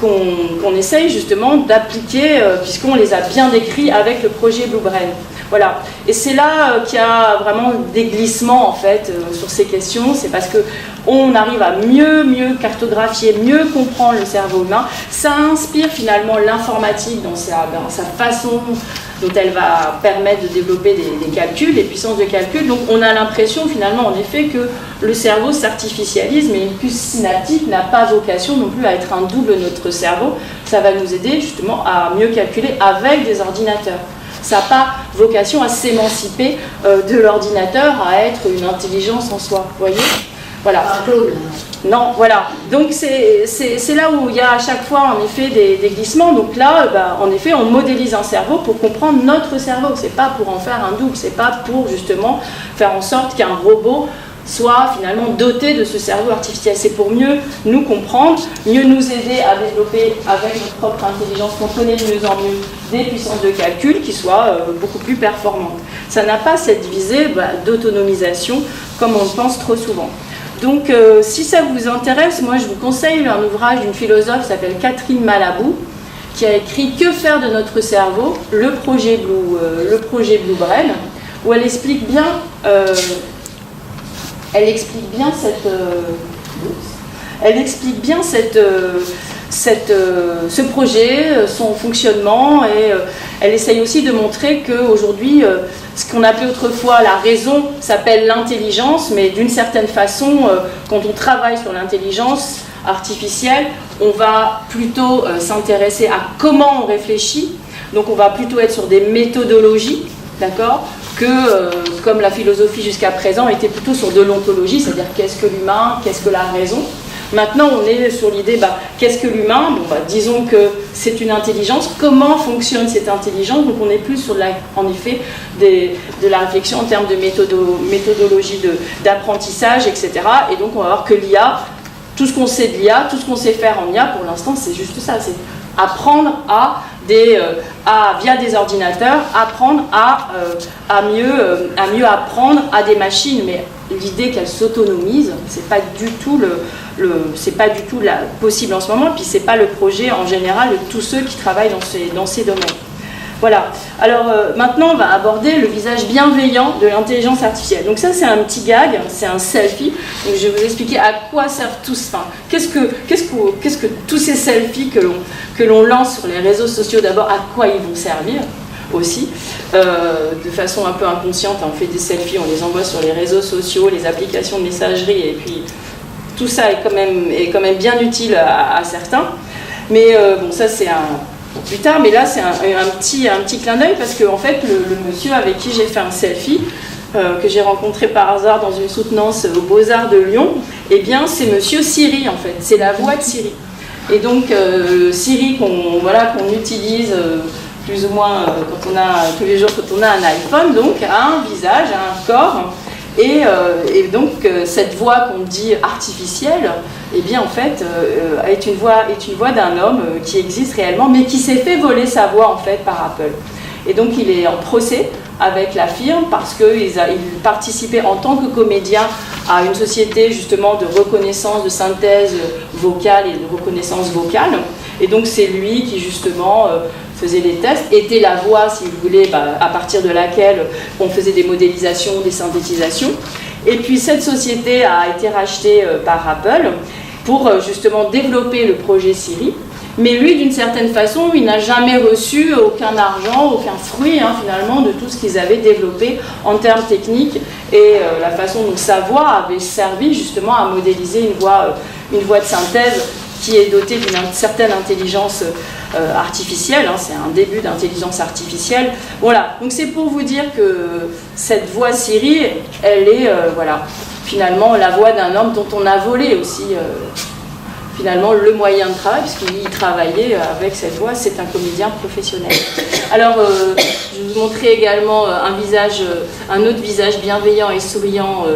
qu'on essaye justement d'appliquer puisqu'on les a bien décrits avec le projet Blue Brain. Voilà. Et c'est là qu'il y a vraiment des glissements en fait sur ces questions. C'est parce qu'on arrive à mieux cartographier, mieux comprendre le cerveau humain. Ça inspire finalement l'informatique dans sa façon dont elle va permettre de développer des calculs, des puissances de calcul. Donc on a l'impression finalement en effet que le cerveau s'artificialise, mais une puce synaptique n'a pas vocation non plus à être un double de notre cerveau. Ça va nous aider justement à mieux calculer avec des ordinateurs. Ça n'a pas vocation à s'émanciper de l'ordinateur, à être une intelligence en soi, vous voyez ? Voilà. Non, voilà. Donc c'est là où il y a à chaque fois en effet des glissements. Donc là, en effet, on modélise un cerveau pour comprendre notre cerveau. C'est pas pour en faire un double, c'est pas pour justement faire en sorte qu'un robot soit finalement doté de ce cerveau artificiel. C'est pour mieux nous comprendre, mieux nous aider à développer avec notre propre intelligence, qu'on connaît de mieux en mieux des puissances de calcul qui soient beaucoup plus performantes. Ça n'a pas cette visée d'autonomisation comme on le pense trop souvent. Donc, si ça vous intéresse, moi je vous conseille un ouvrage d'une philosophe qui s'appelle Catherine Malabou, qui a écrit « Que faire de notre cerveau ? Le projet Blue Brain », où elle explique bien, ce projet, son fonctionnement, et elle essaye aussi de montrer qu'aujourd'hui, ce qu'on appelait autrefois la raison s'appelle l'intelligence, mais d'une certaine façon, quand on travaille sur l'intelligence artificielle, on va plutôt s'intéresser à comment on réfléchit, donc on va plutôt être sur des méthodologies, d'accord, que comme la philosophie jusqu'à présent était plutôt sur de l'ontologie, c'est-à-dire qu'est-ce que l'humain, qu'est-ce que la raison. Maintenant, on est sur l'idée, qu'est-ce que l'humain ? Disons que c'est une intelligence. Comment fonctionne cette intelligence ? Donc, on est plus sur, en effet, de la réflexion en termes de méthodologie d'apprentissage, etc. Et donc, on va voir que l'IA, tout ce qu'on sait de l'IA, tout ce qu'on sait faire en IA, pour l'instant, c'est juste ça. C'est apprendre via des ordinateurs, apprendre à mieux apprendre à des machines. Mais l'idée qu'elles s'autonomisent, c'est pas du tout possible en ce moment, et puis c'est pas le projet en général de tous ceux qui travaillent dans ces domaines. Voilà. Alors maintenant, on va aborder le visage bienveillant de l'intelligence artificielle. Donc ça, c'est un petit gag, c'est un selfie. Donc je vais vous expliquer à quoi servent tous. Enfin, qu'est-ce que tous ces selfies que l'on lance sur les réseaux sociaux, d'abord, à quoi ils vont servir aussi, de façon un peu inconsciente. On fait des selfies, on les envoie sur les réseaux sociaux, les applications de messagerie, et puis tout ça est quand même bien utile à certains. Mais bon, ça c'est plus tard, mais là c'est un petit clin d'œil, parce que en fait le monsieur avec qui j'ai fait un selfie, que j'ai rencontré par hasard dans une soutenance aux Beaux-Arts de Lyon, eh bien c'est monsieur Siri en fait, c'est la voix de Siri. Et donc Siri qu'on utilise plus ou moins tous les jours quand on a un iPhone, donc a un visage, a un corps, et donc cette voix qu'on dit artificielle, eh bien en fait est une voix d'un homme qui existe réellement, mais qui s'est fait voler sa voix en fait par Apple. Et donc il est en procès avec la firme parce qu'il participait en tant que comédien à une société justement de reconnaissance, de synthèse vocale et de reconnaissance vocale. Et donc c'est lui qui justement faisait des tests, était la voix, si vous voulez, à partir de laquelle on faisait des modélisations, des synthétisations. Et puis cette société a été rachetée par Apple pour justement développer le projet Siri. Mais lui, d'une certaine façon, il n'a jamais reçu aucun argent, aucun fruit finalement de tout ce qu'ils avaient développé en termes techniques et la façon dont sa voix avait servi justement à modéliser une voix de synthèse qui est dotée d'une certaine intelligence artificielle. C'est un début d'intelligence artificielle. Voilà, donc c'est pour vous dire que cette voix Siri, elle est finalement la voix d'un homme dont on a volé aussi finalement le moyen de travail, puisqu'il travaillait avec cette voix. C'est un comédien professionnel. Alors je vais vous montrer également un autre visage bienveillant et souriant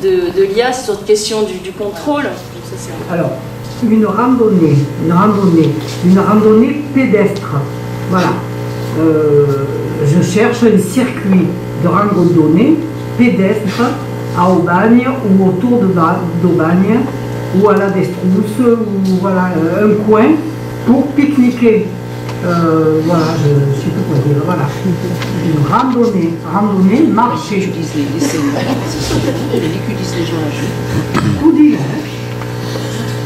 de l'IA sur cette question du contrôle. Donc, ça, alors une randonnée pédestre. Voilà. Je cherche un circuit de randonnée pédestre à Aubagne ou autour d'Aubagne ou à la Destrousse, ou voilà, un coin pour pique-niquer. Voilà, je ne sais pas quoi dire. Voilà. Une randonnée, marcher. Je dis les ridiculisent les gens. Tout dit.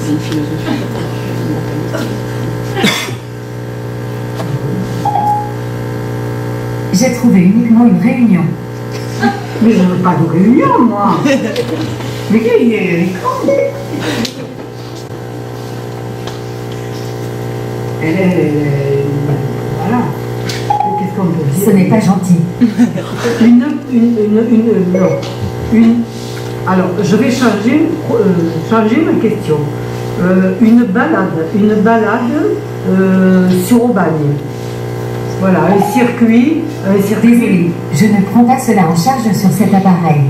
C'est une philosophie. J'ai trouvé uniquement une réunion. Mais je ne veux pas de réunion, moi. Mais qui est con. Voilà. Qu'est-ce qu'on peut dire ? Ce n'est pas gentil. Alors, je vais changer ma question. Une balade sur Aubagne. Voilà, un circuit. Désolée, je ne prends pas cela en charge sur cet appareil.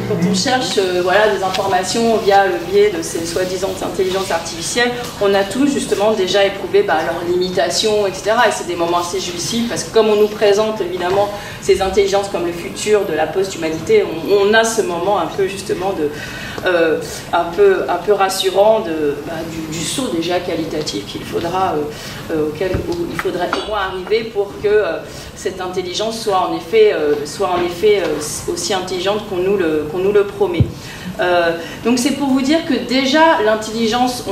Quand on cherche des informations via le biais de ces soi-disant intelligences artificielles, on a tous justement déjà éprouvé leurs limitations, etc. Et c'est des moments assez jouissifs parce que comme on nous présente évidemment ces intelligences comme le futur de la post-humanité, on a ce moment un peu justement un peu rassurant du saut déjà qualitatif qu'il faudra, auquel il faudrait au moins arriver pour que cette intelligence soit en effet aussi intelligente qu'on nous le promet. Donc c'est pour vous dire que déjà l'intelligence,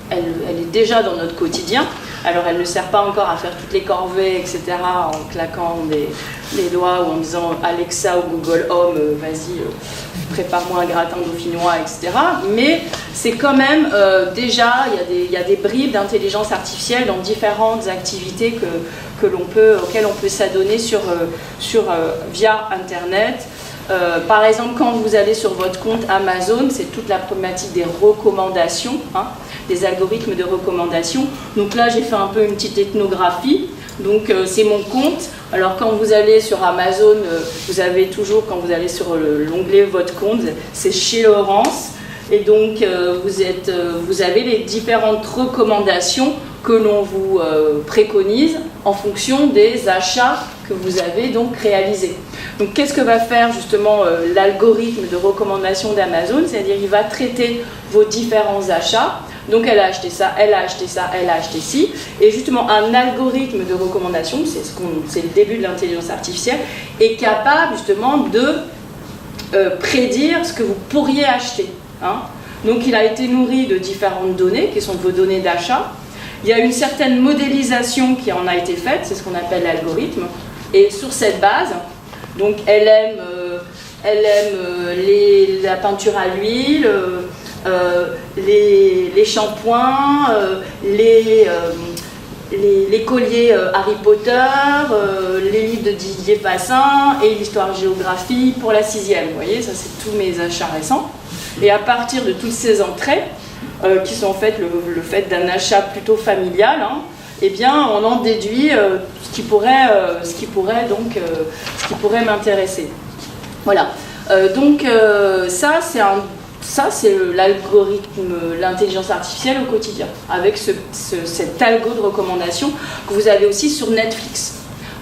elle est déjà dans notre quotidien. Alors elle ne sert pas encore à faire toutes les corvées, etc., en claquant les doigts ou en disant Alexa ou Google Home, vas-y, prépare-moi un gratin dauphinois, etc. Mais c'est quand même déjà, il y a des bribes d'intelligence artificielle dans différentes activités auxquelles on peut s'adonner via Internet. Par exemple, quand vous allez sur votre compte Amazon, c'est toute la problématique des recommandations, des algorithmes de recommandation. Donc là, j'ai fait un peu une petite ethnographie. Donc c'est mon compte. Alors quand vous allez sur Amazon, vous avez toujours, quand vous allez sur l'onglet votre compte, c'est chez Laurence. Et donc vous avez les différentes recommandations que l'on vous préconise en fonction des achats que vous avez donc réalisés. Donc qu'est-ce que va faire justement l'algorithme de recommandation d'Amazon? C'est-à-dire il va traiter vos différents achats. Donc elle a acheté ça, elle a acheté ça, elle a acheté ci. Et justement un algorithme de recommandation, c'est le début de l'intelligence artificielle, est capable justement de prédire ce que vous pourriez acheter. Donc il a été nourri de différentes données qui sont vos données d'achat. Il y a une certaine modélisation qui en a été faite, c'est ce qu'on appelle l'algorithme. Et sur cette base, donc elle aime la peinture à l'huile, les shampoings, les colliers Harry Potter, les livres de Didier Fassin et l'histoire-géographie pour la 6e. Vous voyez, ça c'est tous mes achats récents. Et à partir de toutes ces entrées, qui sont en fait le fait d'un achat plutôt familial, eh bien on en déduit ce qui pourrait m'intéresser. Voilà. Donc ça c'est l'algorithme, l'intelligence artificielle au quotidien, avec cet algo de recommandation que vous avez aussi sur Netflix.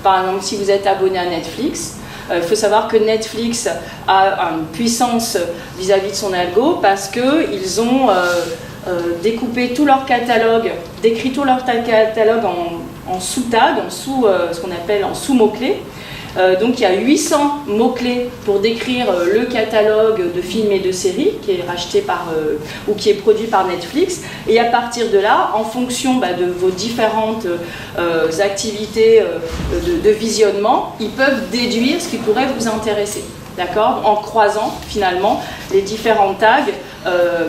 Par exemple, si vous êtes abonné à Netflix, il faut savoir que Netflix a une puissance vis-à-vis de son algo parce qu'ils ont découpé tout leur catalogue, décrit tout leur catalogue en sous-tags, ce qu'on appelle en sous-mots-clés. Donc il y a 800 mots-clés pour décrire le catalogue de films et de séries qui est racheté ou qui est produit par Netflix. Et à partir de là, en fonction de vos différentes activités de visionnement, ils peuvent déduire ce qui pourrait vous intéresser. D'accord ? En croisant finalement les différents tags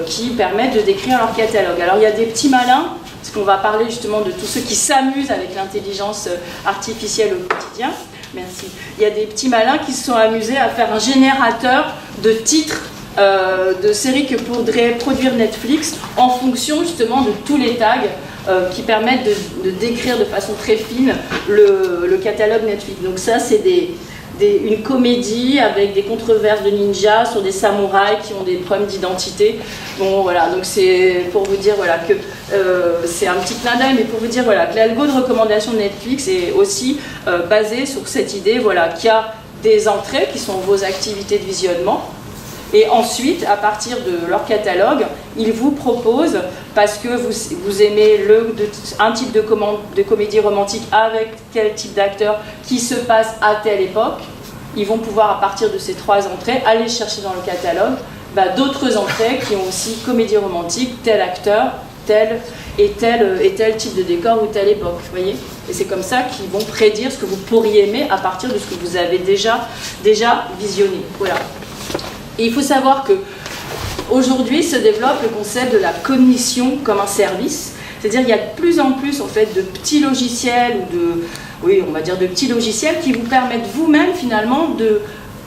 qui permettent de décrire leur catalogue. Alors il y a des petits malins, parce qu'on va parler justement de tous ceux qui s'amusent avec l'intelligence artificielle au quotidien. Merci. Il y a des petits malins qui se sont amusés à faire un générateur de titres de séries que pourrait produire Netflix en fonction justement de tous les tags qui permettent de décrire de façon très fine le catalogue Netflix. Donc ça, c'est une comédie avec des controverses de ninjas sur des samouraïs qui ont des problèmes d'identité. Bon voilà, donc c'est pour vous dire voilà, que c'est un petit clin d'œil, mais pour vous dire voilà, que l'algo de recommandation de Netflix est aussi basé sur cette idée voilà, qu'il y a des entrées qui sont vos activités de visionnement. Et ensuite, à partir de leur catalogue, ils vous proposent, parce que vous aimez un type de comédie romantique avec tel type d'acteur qui se passe à telle époque, ils vont pouvoir, à partir de ces 3 entrées, aller chercher dans le catalogue d'autres entrées qui ont aussi comédie romantique, tel acteur, tel type de décor ou telle époque. Vous voyez ? Et c'est comme ça qu'ils vont prédire ce que vous pourriez aimer à partir de ce que vous avez déjà visionné. Voilà. Et il faut savoir qu'aujourd'hui se développe le concept de la cognition comme un service. C'est-à-dire qu'il y a de plus en plus en fait, de petits logiciels, de petits logiciels qui vous permettent vous-même finalement de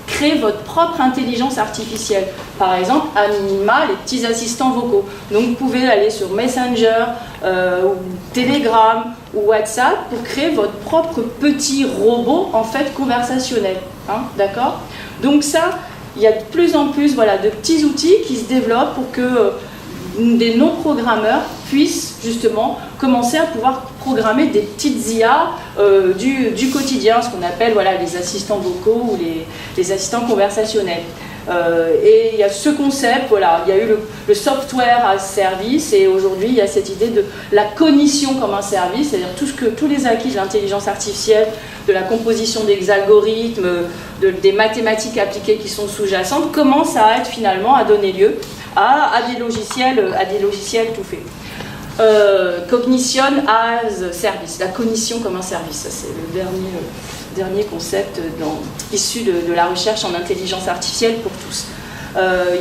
créer votre propre intelligence artificielle. Par exemple, à minima, les petits assistants vocaux. Donc vous pouvez aller sur Messenger, ou Telegram ou WhatsApp pour créer votre propre petit robot en fait conversationnel. D'accord ? Donc ça, il y a de plus en plus de petits outils qui se développent pour que des non-programmeurs puissent justement commencer à pouvoir programmer des petites IA du quotidien, ce qu'on appelle les assistants vocaux ou les assistants conversationnels. Et il y a ce concept, voilà, il y a eu le software as service, et aujourd'hui il y a cette idée de la cognition comme un service, c'est-à-dire tous les acquis de l'intelligence artificielle, de la composition des algorithmes, des mathématiques appliquées qui sont sous-jacentes, commencent à être finalement, à donner lieu à des logiciels tout faits. Cognition as service, la cognition comme un service, ça c'est le dernier concept issu de la recherche en intelligence artificielle pour tous.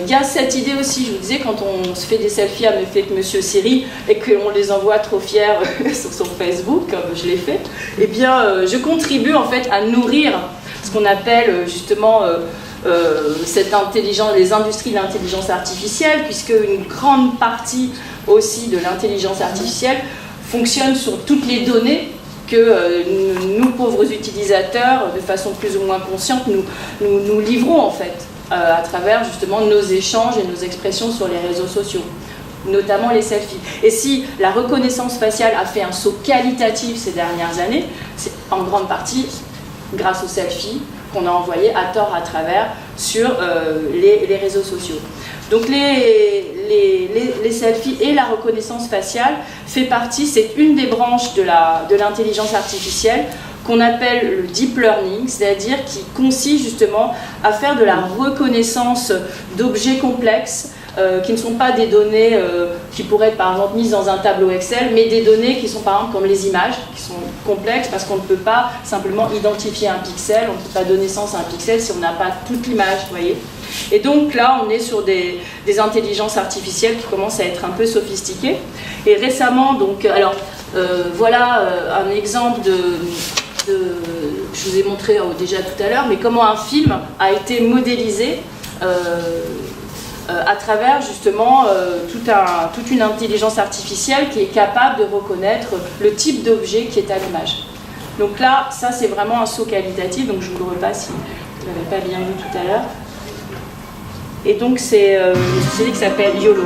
Il y a cette idée aussi, je vous disais, quand on se fait des selfies avec Monsieur Siri et qu'on les envoie trop fiers sur son Facebook, comme je l'ai fait, eh bien je contribue en fait à nourrir ce qu'on appelle justement les industries de l'intelligence artificielle, puisque une grande partie aussi de l'intelligence artificielle fonctionne sur toutes les données que nous, pauvres utilisateurs, de façon plus ou moins consciente, nous livrons en fait, à travers justement nos échanges et nos expressions sur les réseaux sociaux, notamment les selfies. Et si la reconnaissance faciale a fait un saut qualitatif ces dernières années, c'est en grande partie grâce aux selfies qu'on a envoyés à tort à travers sur les réseaux sociaux. Donc les selfies et la reconnaissance faciale fait partie, c'est une des branches de l'intelligence artificielle qu'on appelle le deep learning, c'est-à-dire qui consiste justement à faire de la reconnaissance d'objets complexes qui ne sont pas des données qui pourraient être par exemple mises dans un tableau Excel, mais des données qui sont par exemple comme les images, qui sont complexes parce qu'on ne peut pas simplement identifier un pixel, on ne peut pas donner sens à un pixel si on n'a pas toute l'image, vous voyez. Et donc là, on est sur des intelligences artificielles qui commencent à être un peu sophistiquées. Et récemment, donc, alors voilà un exemple je vous ai montré déjà tout à l'heure, mais comment un film a été modélisé à travers justement toute une intelligence artificielle qui est capable de reconnaître le type d'objet qui est à l'image. Donc là, ça c'est vraiment un saut qualitatif, donc je vous le repasse si vous ne l'avez pas bien vu tout à l'heure. Et donc c'est une société qui s'appelle YOLO.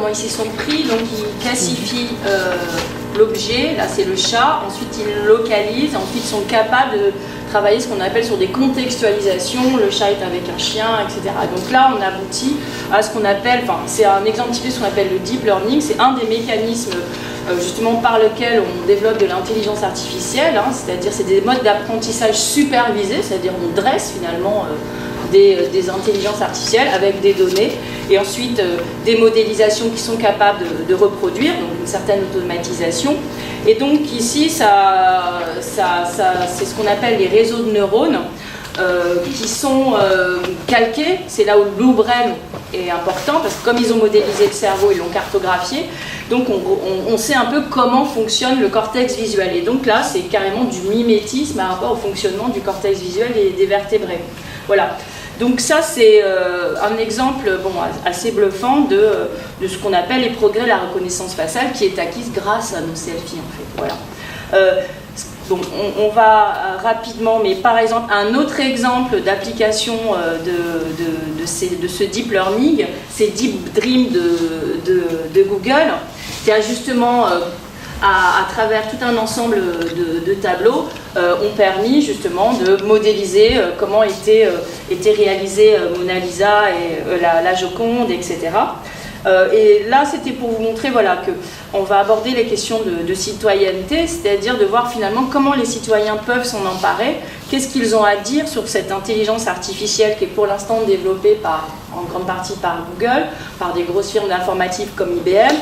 Ils s'y sont pris, donc ils classifient l'objet, là c'est le chat, ensuite ils localisent, ensuite ils sont capables de travailler ce qu'on appelle sur des contextualisations, le chat est avec un chien, etc. Donc là on aboutit à ce qu'on appelle, enfin c'est un exemple typique de ce qu'on appelle le deep learning, c'est un des mécanismes justement par lequel on développe de l'intelligence artificielle, hein, c'est-à-dire c'est des modes d'apprentissage supervisés, c'est-à-dire on dresse finalement des intelligences artificielles avec des données et ensuite des modélisations qui sont capables de reproduire, donc une certaine automatisation. Et donc ici, c'est ce qu'on appelle les réseaux de neurones qui sont calqués. C'est là où le blue brain est important parce que comme ils ont modélisé le cerveau, ils l'ont cartographié. Donc on sait un peu comment fonctionne le cortex visuel. Et donc là, c'est carrément du mimétisme par rapport au fonctionnement du cortex visuel et des vertébrés. Voilà. Donc ça, c'est un exemple assez bluffant de ce qu'on appelle les progrès de la reconnaissance faciale qui est acquise grâce à nos selfies, en fait. Voilà. Donc on va rapidement, mais par exemple, un autre exemple d'application de ce deep learning, c'est Deep Dream de Google, qui a justement, à travers tout un ensemble de tableaux, ont permis justement de modéliser comment était réalisée Mona Lisa et la Joconde, etc. Et là, c'était pour vous montrer qu'on va aborder les questions de citoyenneté, c'est-à-dire de voir finalement comment les citoyens peuvent s'en emparer, qu'est-ce qu'ils ont à dire sur cette intelligence artificielle qui est pour l'instant développée en grande partie par Google, par des grosses firmes d'informatique comme IBM,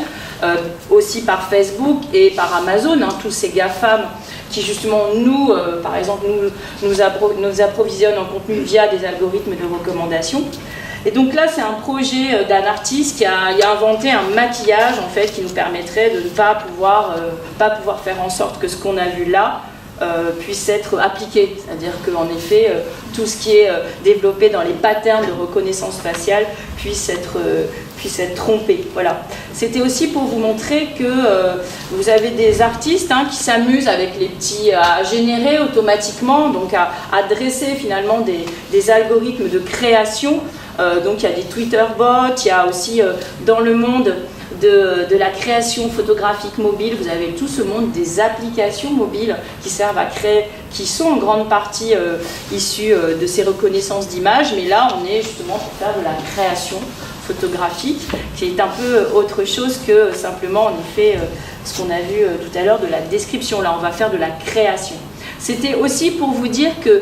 aussi par Facebook et par Amazon, tous ces GAFAM qui justement par exemple, nous approvisionnent en contenu via des algorithmes de recommandation. Et donc là, c'est un projet d'un artiste qui a inventé un maquillage en fait qui nous permettrait de ne pas pouvoir faire en sorte que ce qu'on a vu là puisse être appliqué. C'est-à-dire qu'en effet, tout ce qui est développé dans les patterns de reconnaissance faciale puisse être trompé. Voilà. C'était aussi pour vous montrer que vous avez des artistes qui s'amusent avec les petits à générer automatiquement, donc à dresser finalement des algorithmes de création. Donc il y a des Twitter bots, il y a aussi dans le monde de la création photographique mobile, vous avez tout ce monde des applications mobiles qui servent à créer, qui sont en grande partie issues de ces reconnaissances d'images, mais là on est justement pour faire de la création photographique, qui est un peu autre chose que simplement en effet ce qu'on a vu tout à l'heure de la description. Là on va faire de la création. C'était aussi pour vous dire que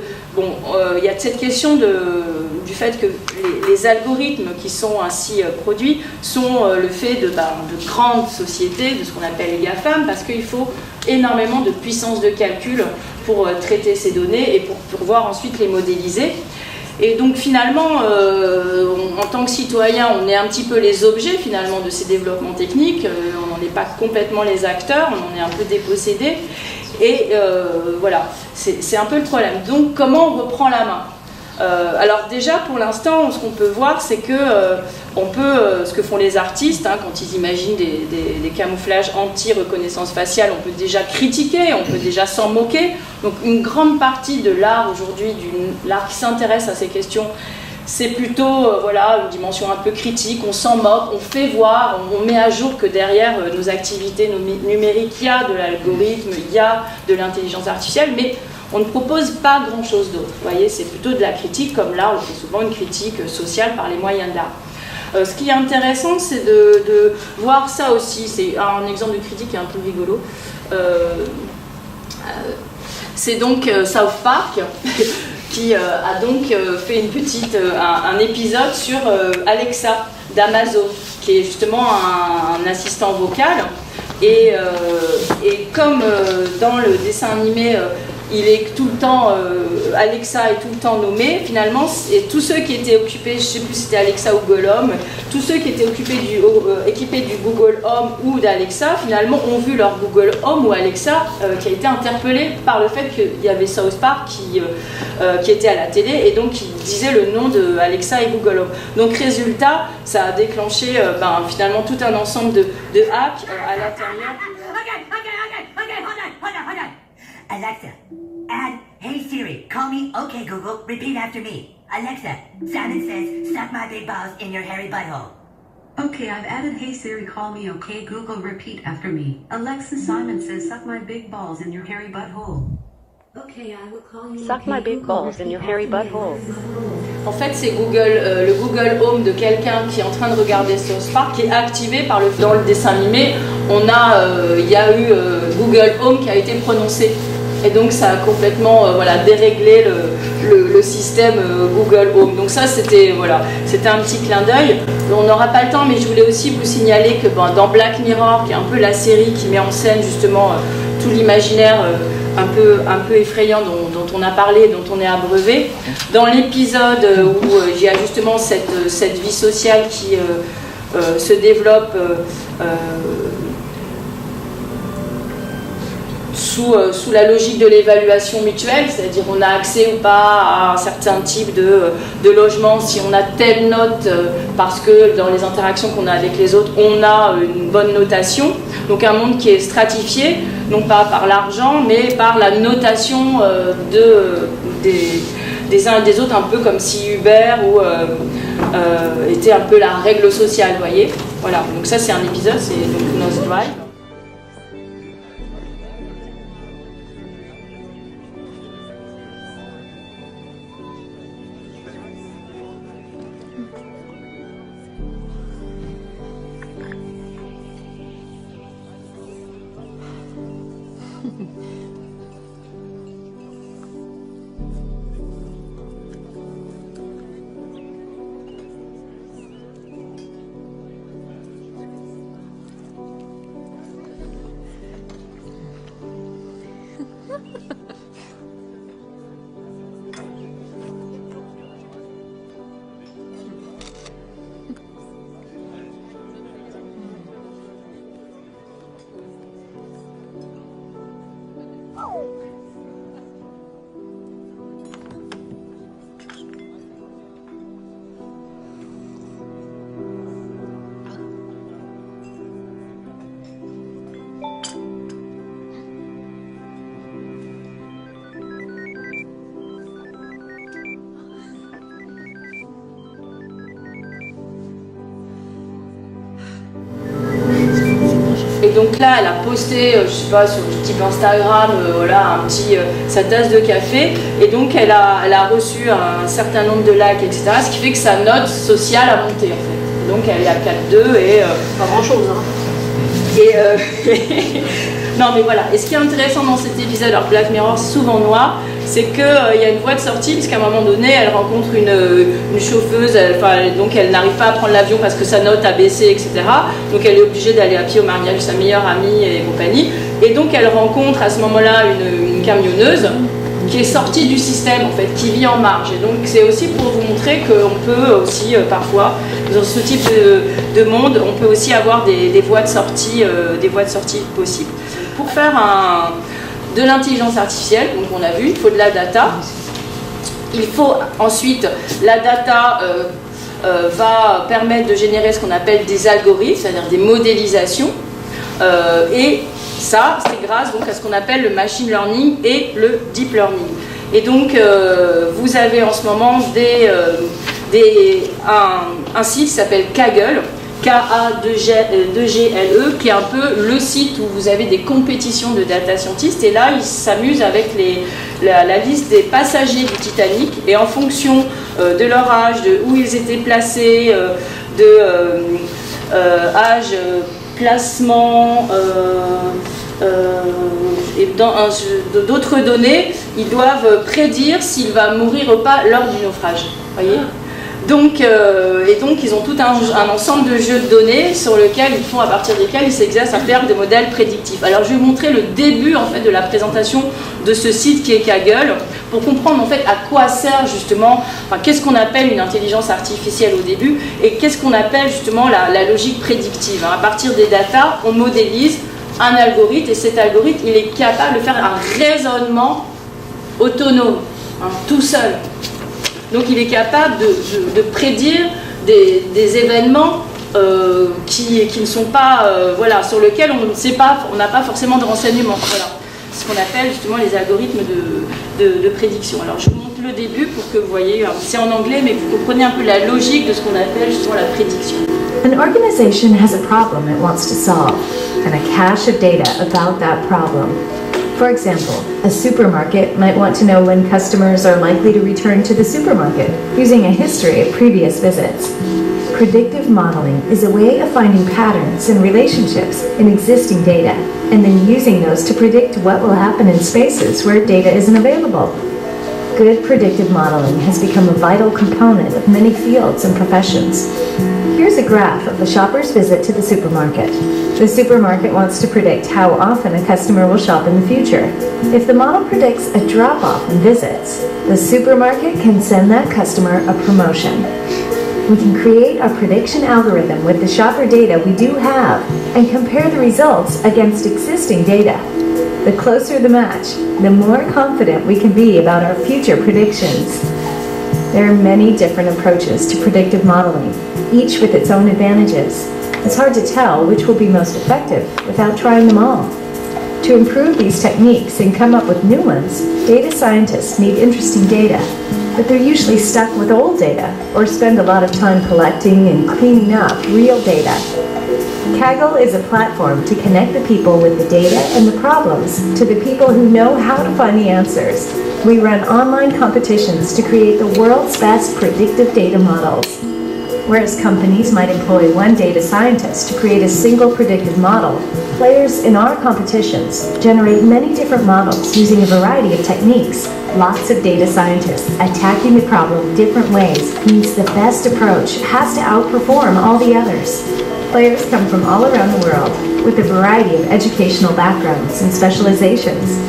il y a cette question du fait que les algorithmes qui sont ainsi produits sont le fait de grandes sociétés, de ce qu'on appelle les GAFAM, parce qu'il faut énormément de puissance de calcul pour traiter ces données et pour pouvoir ensuite les modéliser. Et donc finalement, en tant que citoyen, on est un petit peu les objets finalement de ces développements techniques, on n'en est pas complètement les acteurs, on en est un peu dépossédés. Et voilà, c'est un peu le problème. Donc comment on reprend la main ? Alors déjà pour l'instant, ce qu'on peut voir, c'est que ce que font les artistes, quand ils imaginent des camouflages anti-reconnaissance faciale, on peut déjà critiquer, on peut déjà s'en moquer. Donc une grande partie de l'art aujourd'hui, l'art qui s'intéresse à ces questions, c'est plutôt une dimension un peu critique, on s'en moque, on fait voir, on met à jour que derrière nos activités numériques, il y a de l'algorithme, il y a de l'intelligence artificielle, mais on ne propose pas grand-chose d'autre. Vous voyez, c'est plutôt de la critique, comme là, on fait souvent une critique sociale par les moyens d'art. Ce qui est intéressant, c'est de voir ça aussi. C'est un exemple de critique qui est un peu rigolo. C'est donc South Park qui a donc fait un épisode sur Alexa d'Amazon, qui est justement un assistant vocal. Et comme dans le dessin animé, il est tout le temps, Alexa est tout le temps nommé, finalement, et tous ceux qui étaient occupés, je ne sais plus si c'était Alexa ou Google Home, tous ceux qui étaient équipés du Google Home ou d'Alexa, finalement, ont vu leur Google Home ou Alexa qui a été interpellé par le fait qu'il y avait South Park qui était à la télé, et donc qui disait le nom de Alexa et Google Home. Donc résultat, ça a déclenché finalement tout un ensemble de hacks à l'intérieur. Alexa, add Hey Siri, call me OK Google, repeat after me. Alexa, Simon says, suck my big balls in your hairy butthole. Okay, I've added Hey Siri, call me OK Google, repeat after me. Alexa, Simon says, suck my big balls in your hairy butthole. Okay, I will call you Suck my big balls in your hairy butthole. En fait, c'est le Google Home de quelqu'un qui est en train de regarder South Park qui est activé dans le dessin animé. Il y a eu Google Home qui a été prononcé. Et donc ça a complètement déréglé le système Google Home. Donc ça c'était un petit clin d'œil. On n'aura pas le temps, mais je voulais aussi vous signaler que dans Black Mirror, qui est un peu la série qui met en scène justement tout l'imaginaire un peu effrayant dont on a parlé, dont on est abreuvé, dans l'épisode où il y a justement cette vie sociale se développe sous la logique de l'évaluation mutuelle, c'est-à-dire on a accès ou pas à un certain type de logement si on a telle note, parce que dans les interactions qu'on a avec les autres, on a une bonne notation. Donc un monde qui est stratifié, non pas par l'argent, mais par la notation des uns et des autres, un peu comme si Uber était un peu la règle sociale, vous voyez. Voilà, donc ça c'est un épisode, c'est donc Nosedive. Et donc là, elle a posté, je sais pas, sur le type Instagram, voilà, sa tasse de café. Et donc, elle a reçu un certain nombre de likes, etc. Ce qui fait que sa note sociale a monté, en fait. Donc, elle est à 4,2 et... pas grand-chose, hein. Non, mais voilà. Et ce qui est intéressant dans cet épisode, alors Black Mirror, c'est souvent noir, c'est qu'il y a une voie de sortie, puisqu'à un moment donné, elle rencontre une chauffeuse, donc elle n'arrive pas à prendre l'avion parce que sa note a baissé, etc. Donc elle est obligée d'aller à pied au mariage de sa meilleure amie et compagnie. Et donc elle rencontre à ce moment-là une camionneuse qui est sortie du système, en fait, qui vit en marge. Et donc c'est aussi pour vous montrer qu'on peut aussi, parfois, dans ce type de monde, on peut aussi avoir des voies de sortie possibles. Pour faire de l'intelligence artificielle, donc on a vu, il faut de la data. Il faut ensuite, la data va permettre de générer ce qu'on appelle des algorithmes, c'est-à-dire des modélisations. Et ça, c'est grâce donc, à ce qu'on appelle le machine learning et le deep learning. Et donc, vous avez en ce moment un site qui s'appelle Kaggle, K-A-2-G-L-E, qui est un peu le site où vous avez des compétitions de data scientists. Et là, ils s'amusent avec la liste des passagers du Titanic. Et en fonction de leur âge, de où ils étaient placés, âge, placement, et d'autres données, ils doivent prédire s'il va mourir ou pas lors du naufrage. Voyez ? Donc, ils ont tout un ensemble de jeux de données sur lequel ils font, à partir desquels ils s'exercent à faire des modèles prédictifs. Alors, je vais vous montrer le début en fait de la présentation de ce site qui est Kaggle, pour comprendre en fait à quoi sert justement, qu'est-ce qu'on appelle une intelligence artificielle au début, et qu'est-ce qu'on appelle justement la logique prédictive. À partir des datas, on modélise un algorithme, et cet algorithme, il est capable de faire un raisonnement autonome, tout seul. Donc il est capable de prédire des événements qui ne sont pas, sur lesquels on ne sait pas, on n'a pas forcément de renseignements. Voilà. Ce qu'on appelle justement les algorithmes de prédiction. Alors je vous montre le début pour que vous voyez, c'est en anglais, mais vous comprenez un peu la logique de ce qu'on appelle justement la prédiction. An organization has a problem it wants to solve, and a cache of data about that problem. For example, a supermarket might want to know when customers are likely to return to the supermarket, using a history of previous visits. Predictive modeling is a way of finding patterns and relationships in existing data, and then using those to predict what will happen in spaces where data isn't available. Good predictive modeling has become a vital component of many fields and professions. Here's a graph of a shopper's visit to the supermarket. The supermarket wants to predict how often a customer will shop in the future. If the model predicts a drop-off in visits, the supermarket can send that customer a promotion. We can create a prediction algorithm with the shopper data we do have and compare the results against existing data. The closer the match, the more confident we can be about our future predictions. There are many different approaches to predictive modeling, each with its own advantages. It's hard to tell which will be most effective without trying them all. To improve these techniques and come up with new ones, data scientists need interesting data, but they're usually stuck with old data or spend a lot of time collecting and cleaning up real data. Kaggle is a platform to connect the people with the data and the problems to the people who know how to find the answers. We run online competitions to create the world's best predictive data models. Whereas companies might employ one data scientist to create a single predictive model, players in our competitions generate many different models using a variety of techniques. Lots of data scientists attacking the problem different ways means the best approach has to outperform all the others. Players come from all around the world with a variety of educational backgrounds and specializations.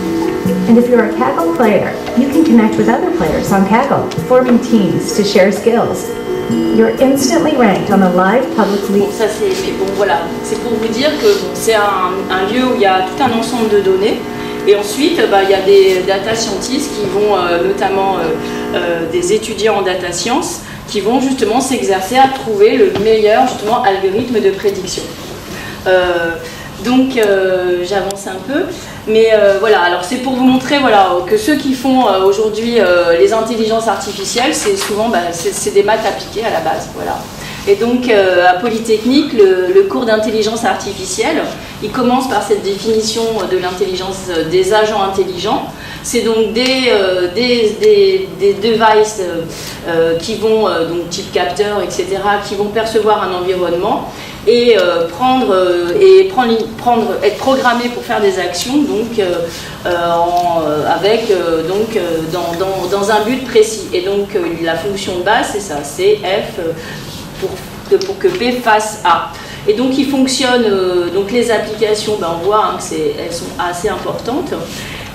And if you're a Kaggle player, you can connect with other players on Kaggle, forming teams to share skills. You're instantly ranked on a live publicly. Bon, ça c'est, mais bon voilà, c'est pour vous dire que bon, c'est un lieu où il y a tout un ensemble de données. Et ensuite, il y a des data scientists qui vont, notamment des étudiants en data science, qui vont justement s'exercer à trouver le meilleur justement algorithme de prédiction. Donc j'avance un peu, mais voilà, alors c'est pour vous montrer voilà, que ceux qui font aujourd'hui les intelligences artificielles, c'est souvent c'est des maths appliquées à la base. Voilà. Et donc à Polytechnique, le cours d'intelligence artificielle, il commence par cette définition de l'intelligence des agents intelligents. C'est donc des devices qui vont, donc type capteur, etc., qui vont percevoir un environnement et être programmés pour faire des actions, donc dans un but précis. Et donc la fonction de base, c'est ça, c'est F pour que P fasse A. Et donc il fonctionne, donc les applications, on voit qu'elles sont assez importantes.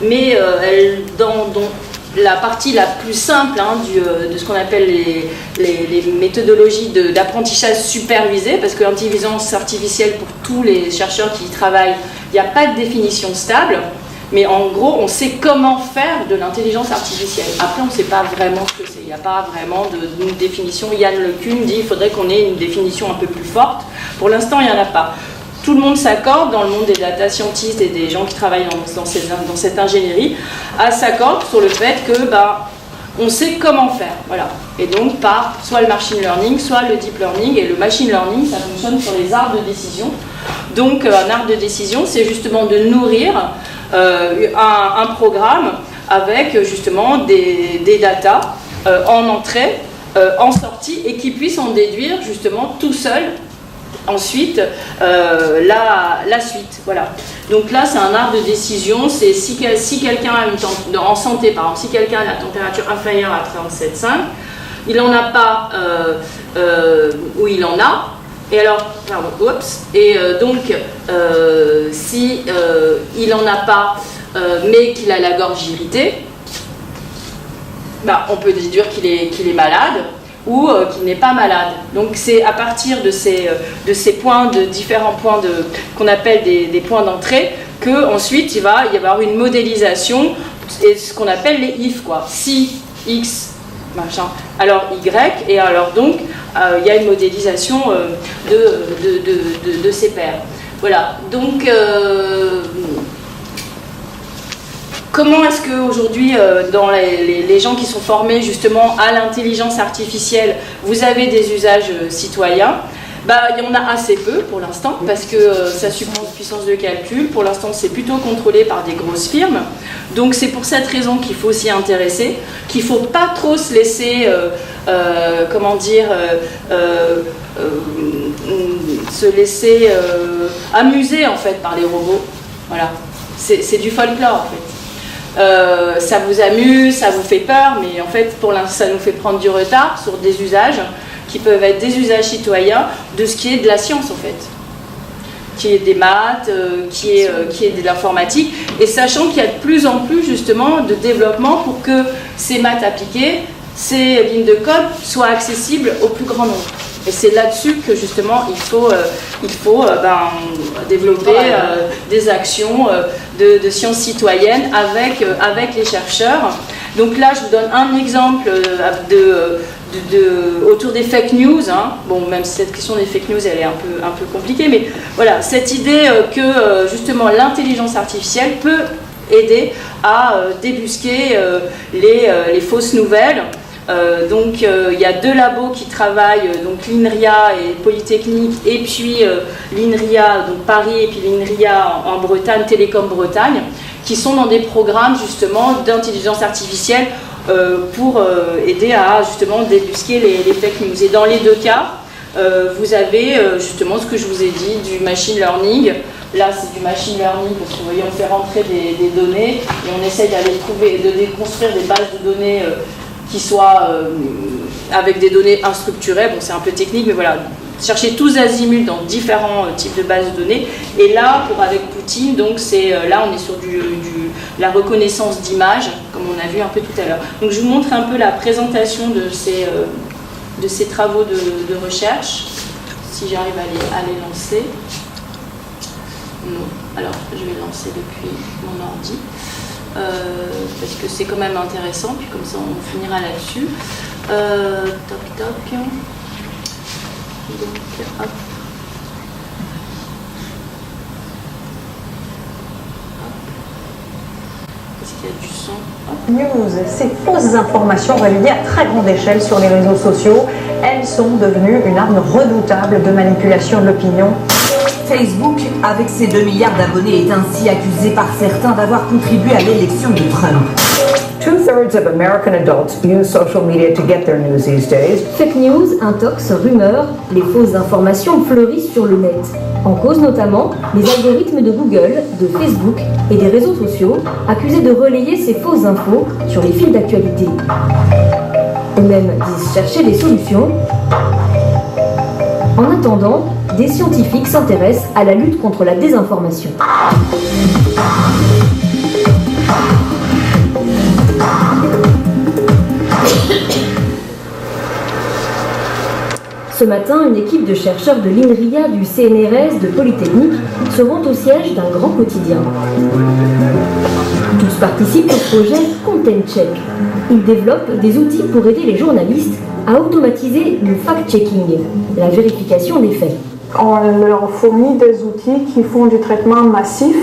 Mais dans la partie la plus simple de ce qu'on appelle les méthodologies d'apprentissage supervisé, parce que l'intelligence artificielle, pour tous les chercheurs qui y travaillent, il n'y a pas de définition stable, mais en gros, on sait comment faire de l'intelligence artificielle. Après, on ne sait pas vraiment ce que c'est. Il n'y a pas vraiment de définition. Yann LeCun dit qu'il faudrait qu'on ait une définition un peu plus forte. Pour l'instant, il n'y en a pas. Tout le monde s'accorde, dans le monde des data scientists et des gens qui travaillent dans cette ingénierie, s'accordent sur le fait que on sait comment faire. Voilà. Et donc par soit le machine learning, soit le deep learning. Et le machine learning, ça fonctionne sur les arbres de décision. Donc un arbre de décision, c'est justement de nourrir un programme avec justement des datas en entrée, en sortie, et qui puisse en déduire justement tout seul ensuite la suite. Voilà. Donc là, c'est un arbre de décision. C'est si quelqu'un a en santé, par exemple, si quelqu'un a la température inférieure à 37,5, il n'en a pas ou il en a. Et alors, donc, si il n'en a pas, mais qu'il a la gorge irritée, on peut déduire qu'il est malade ou qu'il n'est pas malade. Donc c'est à partir de ces points, de différents points qu'on appelle des points d'entrée, qu'ensuite il va y avoir une modélisation, et ce qu'on appelle les if, quoi. Si, X, machin, alors Y, et alors donc il y a une modélisation de ces paires. Voilà, donc comment est-ce qu'aujourd'hui, dans les gens qui sont formés justement à l'intelligence artificielle, vous avez des usages citoyens? Il y en a assez peu pour l'instant, parce que ça suppose une puissance de calcul. Pour l'instant, c'est plutôt contrôlé par des grosses firmes. Donc c'est pour cette raison qu'il faut s'y intéresser, qu'il ne faut pas trop se laisser, amuser en fait par les robots. Voilà, c'est du folklore en fait. Ça vous amuse, ça vous fait peur, mais en fait, pour l'instant, ça nous fait prendre du retard sur des usages qui peuvent être des usages citoyens de ce qui est de la science, en fait, qui est des maths, qui est de l'informatique, et sachant qu'il y a de plus en plus, justement, de développement pour que ces maths appliquées ces lignes de code soient accessibles au plus grand nombre. Et c'est là-dessus que justement il faut développer des actions de sciences citoyennes avec les chercheurs. Donc là, je vous donne un exemple autour des fake news. Hein. Bon, même si cette question des fake news, elle est un peu compliquée, mais voilà, cette idée que justement l'intelligence artificielle peut aider à débusquer les fausses nouvelles. Donc il y a 2 labos qui travaillent, donc l'INRIA et Polytechnique, et puis l'INRIA, donc Paris, et puis l'INRIA en Bretagne, Télécom Bretagne, qui sont dans des programmes justement d'intelligence artificielle pour aider à justement débusquer les fake news. Et dans les 2 cas, vous avez justement ce que je vous ai dit du machine learning. Là, c'est du machine learning parce que vous voyez, on fait rentrer des données et on essaye d'aller trouver, de déconstruire des bases de données qui soient avec des données unstructurées. Bon, c'est un peu technique, mais voilà, chercher tous azimuts dans différents types de bases de données. Et là, avec Poutine, donc là, on est sur la reconnaissance d'images, comme on a vu un peu tout à l'heure. Donc, je vous montre un peu la présentation de ces travaux de recherche, si j'arrive à les lancer. Non, alors je vais lancer depuis mon ordi. Parce que c'est quand même intéressant, puis comme ça on finira là-dessus. Toc. Donc, hop. Est-ce qu'il y a du son? News, ces fausses informations relayées à très grande échelle sur les réseaux sociaux, elles sont devenues une arme redoutable de manipulation de l'opinion. Facebook, avec ses 2 milliards d'abonnés, est ainsi accusé par certains d'avoir contribué à l'élection de Trump. 2/3 of American adults use social media to get their news these days. Fake news, intox, rumeurs, les fausses informations fleurissent sur le net. En cause notamment les algorithmes de Google, de Facebook et des réseaux sociaux accusés de relayer ces fausses infos sur les fils d'actualité. Eux-mêmes disent chercher des solutions. En attendant, des scientifiques s'intéressent à la lutte contre la désinformation. Ce matin, une équipe de chercheurs de l'INRIA, du CNRS, de Polytechnique se rend au siège d'un grand quotidien. Tous participent au projet Content Check. Ils développent des outils pour aider les journalistes à automatiser le fact-checking, la vérification des faits. On leur fournit des outils qui font du traitement massif,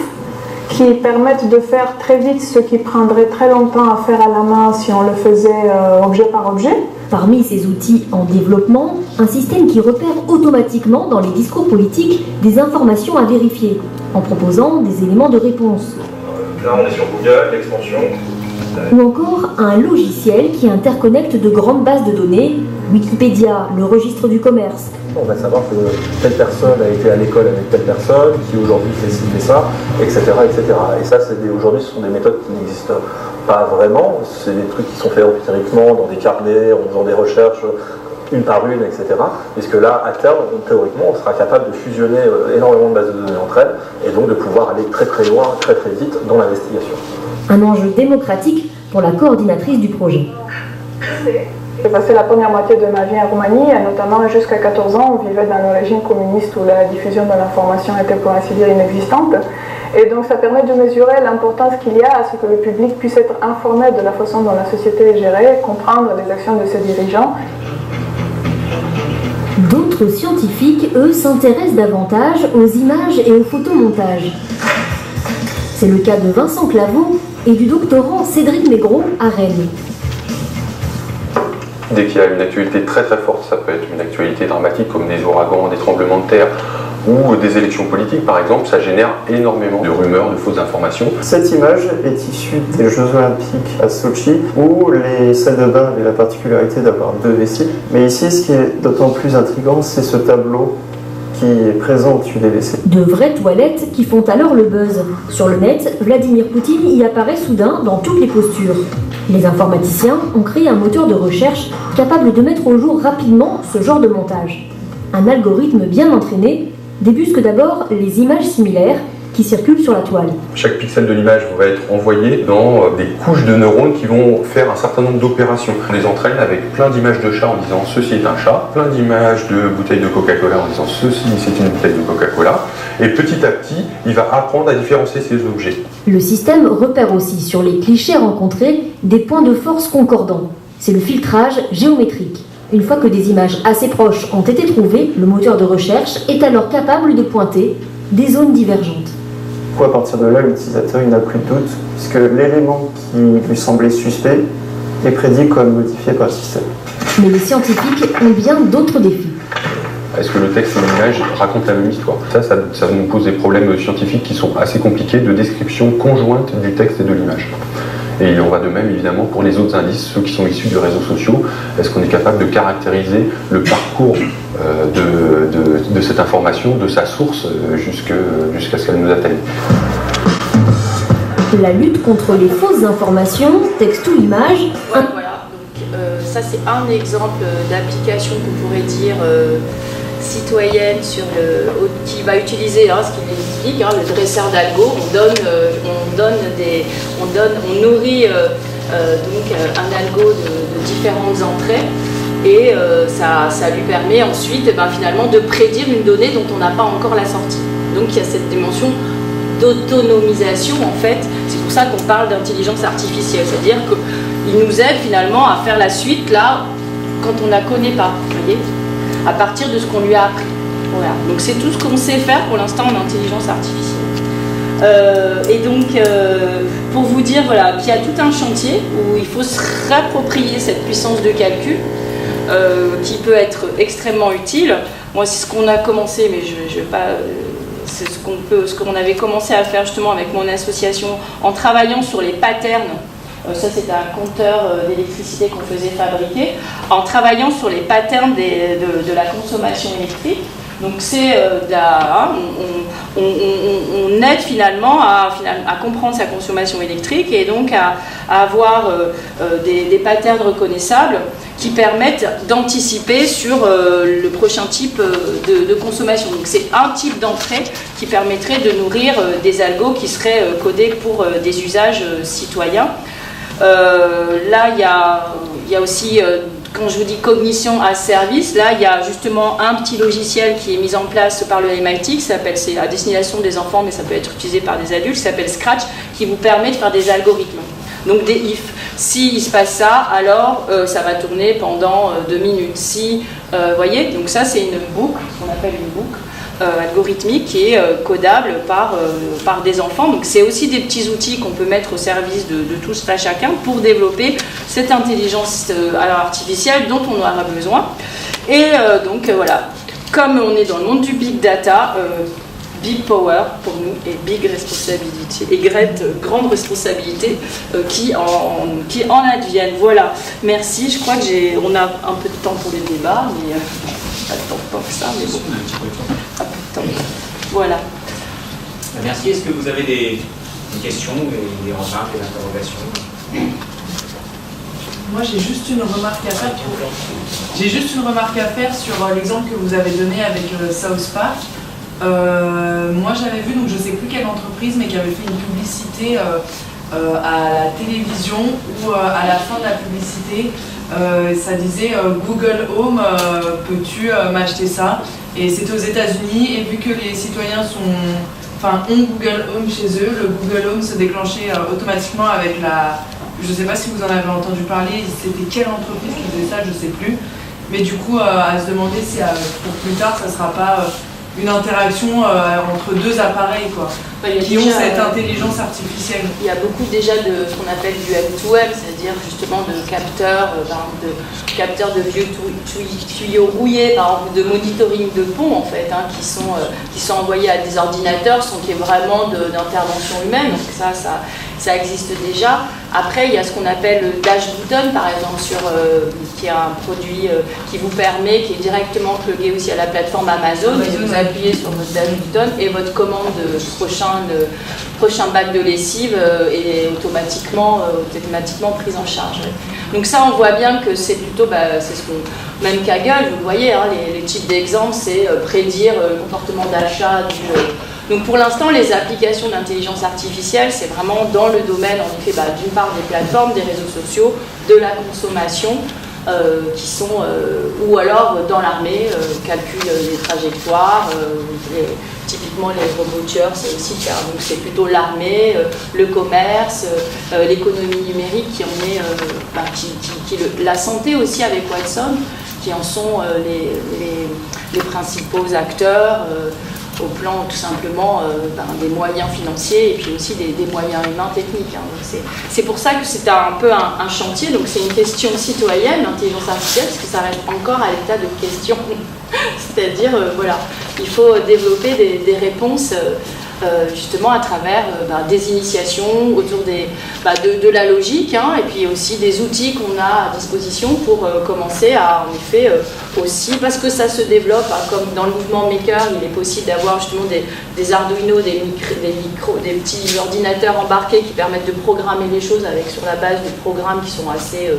qui permettent de faire très vite ce qui prendrait très longtemps à faire à la main si on le faisait objet par objet. Parmi ces outils en développement, un système qui repère automatiquement dans les discours politiques des informations à vérifier, en proposant des éléments de réponse. Là, on est sur Google, l'extension. Ou encore un logiciel qui interconnecte de grandes bases de données, Wikipédia, le registre du commerce. On va savoir que telle personne a été à l'école avec telle personne, qui aujourd'hui fait ci, fait ça, etc. etc. Et ça, aujourd'hui, ce sont des méthodes qui n'existent pas vraiment. C'est des trucs qui sont faits empiriquement, dans des carnets, en faisant des recherches une par une, etc. Puisque là, à terme, théoriquement, on sera capable de fusionner énormément de bases de données entre elles, et donc de pouvoir aller très très loin, très très vite dans l'investigation. Un enjeu démocratique pour la coordinatrice du projet. J'ai passé la première moitié de ma vie en Roumanie, et notamment jusqu'à 14 ans, on vivait dans le régime communiste où la diffusion de l'information était pour ainsi dire inexistante. Et donc ça permet de mesurer l'importance qu'il y a à ce que le public puisse être informé de la façon dont la société est gérée, comprendre les actions de ses dirigeants. D'autres scientifiques, eux, s'intéressent davantage aux images et au photomontage. C'est le cas de Vincent Claveau et du doctorant Cédric Maigret à Rennes. Dès qu'il y a une actualité très très forte, ça peut être une actualité dramatique comme des ouragans, des tremblements de terre ou des élections politiques par exemple, ça génère énormément de rumeurs, de fausses informations. Cette image est issue des Jeux Olympiques à Sochi où les salles de bain avaient la particularité d'avoir 2 WC. Mais ici, ce qui est d'autant plus intriguant, c'est ce tableau qui est présent au-dessus des WC. De vraies toilettes qui font alors le buzz. Sur le net, Vladimir Poutine y apparaît soudain dans toutes les postures. Les informaticiens ont créé un moteur de recherche capable de mettre au jour rapidement ce genre de montage. Un algorithme bien entraîné débusque d'abord les images similaires qui circulent sur la toile. Chaque pixel de l'image va être envoyé dans des couches de neurones qui vont faire un certain nombre d'opérations. On les entraîne avec plein d'images de chats en disant ceci est un chat, plein d'images de bouteilles de Coca-Cola en disant ceci c'est une bouteille de Coca-Cola, et petit à petit il va apprendre à différencier ces objets. Le système repère aussi sur les clichés rencontrés des points de force concordants. C'est le filtrage géométrique. Une fois que des images assez proches ont été trouvées, le moteur de recherche est alors capable de pointer des zones divergentes. Du coup, à partir de là, l'utilisateur n'a plus de doute, puisque l'élément qui lui semblait suspect est prédit comme modifié par le système. Mais les scientifiques ont bien d'autres défis. Est-ce que le texte et l'image racontent la même histoire ? Ça nous pose des problèmes scientifiques qui sont assez compliqués de description conjointe du texte et de l'image. Et il en va de même évidemment pour les autres indices, ceux qui sont issus des réseaux sociaux. Est-ce qu'on est capable de caractériser le parcours de cette information, de sa source, jusqu'à ce qu'elle nous atteigne ? La lutte contre les fausses informations, texte ou image. Voilà. Donc, ça c'est un exemple d'application qu'on pourrait dire citoyenne qui va utiliser ce qu'il explique, le dresseur d'algo. On nourrit donc un algo de différentes entrées et ça lui permet ensuite finalement de prédire une donnée dont on n'a pas encore la sortie. Donc il y a cette dimension d'autonomisation en fait. C'est pour ça qu'on parle d'intelligence artificielle, c'est-à-dire qu'il nous aide finalement à faire la suite là quand on ne la connaît pas, vous voyez, à partir de ce qu'on lui a appris. Voilà. Donc c'est tout ce qu'on sait faire pour l'instant en intelligence artificielle. Et donc pour vous dire qu'il y a tout un chantier où il faut se réapproprier cette puissance de calcul qui peut être extrêmement utile. Moi c'est ce qu'on a commencé, mais je vais pas... c'est ce qu'on avait commencé à faire justement avec mon association en travaillant sur les patterns. Ça, c'était un compteur d'électricité qu'on faisait fabriquer, en travaillant sur les patterns de la consommation électrique. Donc, c'est on aide finalement à comprendre sa consommation électrique et donc à avoir des patterns reconnaissables qui permettent d'anticiper sur le prochain type de consommation. Donc, c'est un type d'entrée qui permettrait de nourrir des algos qui seraient codés pour des usages citoyens. Là, il y a aussi, quand je vous dis cognition à service, là, il y a justement un petit logiciel qui est mis en place par le MIT, c'est à destination des enfants, mais ça peut être utilisé par des adultes, qui s'appelle Scratch, qui vous permet de faire des algorithmes. Donc des if. Si il se passe ça, alors ça va tourner pendant 2 minutes. Si, voyez, donc ça, c'est une boucle, ce qu'on appelle une boucle. Algorithmique qui est codable par des enfants. Donc c'est aussi des petits outils qu'on peut mettre au service de tous et chacun pour développer cette intelligence artificielle dont on aura besoin. Et donc voilà, comme on est dans le monde du big data, big power pour nous et big responsabilité et grande responsabilité qui en adviennent. Voilà, merci. Je crois que on a un peu de temps pour les débats, mais pas de temps pour ça, mais bon. Voilà. Merci. Est-ce que vous avez des questions, des remarques, des interrogations? Moi, j'ai juste une remarque à faire sur l'exemple que vous avez donné avec South Park. Moi, j'avais vu, donc je ne sais plus quelle entreprise, mais qui avait fait une publicité à la télévision où à la fin de la publicité, ça disait Google Home, peux-tu m'acheter ça? Et c'était aux États-Unis, et vu que les citoyens ont Google Home chez eux, le Google Home se déclenchait automatiquement avec je ne sais pas si vous en avez entendu parler, c'était quelle entreprise qui faisait ça, je ne sais plus. Mais du coup, à se demander si pour plus tard, ça ne sera pas une interaction entre deux appareils qui ont cette intelligence artificielle. Il y a beaucoup déjà de ce qu'on appelle du M2M, c'est-à-dire justement de capteurs de vieux tuyaux rouillés, par exemple, de monitoring de pont en fait, qui sont envoyés à des ordinateurs sans qu'il y ait vraiment d'intervention humaine. Donc ça existe déjà. Après, il y a ce qu'on appelle le Dash Button, par exemple, qui est un produit qui vous permet, qui est directement plugué aussi à la plateforme Amazon. Et vous appuyez sur votre Dash Button et votre commande prochain bac de lessive est automatiquement prise en charge. Donc ça, on voit bien que c'est plutôt, c'est ce qu'on... Même Kaggle, vous voyez, les types d'exemples, c'est prédire le comportement d'achat Donc pour l'instant, les applications d'intelligence artificielle, c'est vraiment dans le domaine, en effet, d'une part des plateformes, des réseaux sociaux, de la consommation, qui sont, ou alors dans l'armée, calcul des trajectoires, typiquement les roboteurs, c'est aussi faire, donc c'est plutôt l'armée, le commerce, l'économie numérique qui en est, la santé aussi avec Watson, qui en sont les principaux acteurs, au plan tout simplement des moyens financiers et puis aussi des moyens humains techniques. Donc c'est pour ça que c'est un peu un chantier, donc c'est une question citoyenne, l'intelligence artificielle, parce que ça reste encore à l'état de question. C'est-à-dire, voilà, il faut développer des réponses justement à travers des initiations autour de la logique, et puis aussi des outils qu'on a à disposition pour commencer à, en effet, aussi, parce que ça se développe, comme dans le mouvement Maker, il est possible d'avoir justement des Arduino, des petits ordinateurs embarqués qui permettent de programmer les choses sur la base de programmes qui sont assez...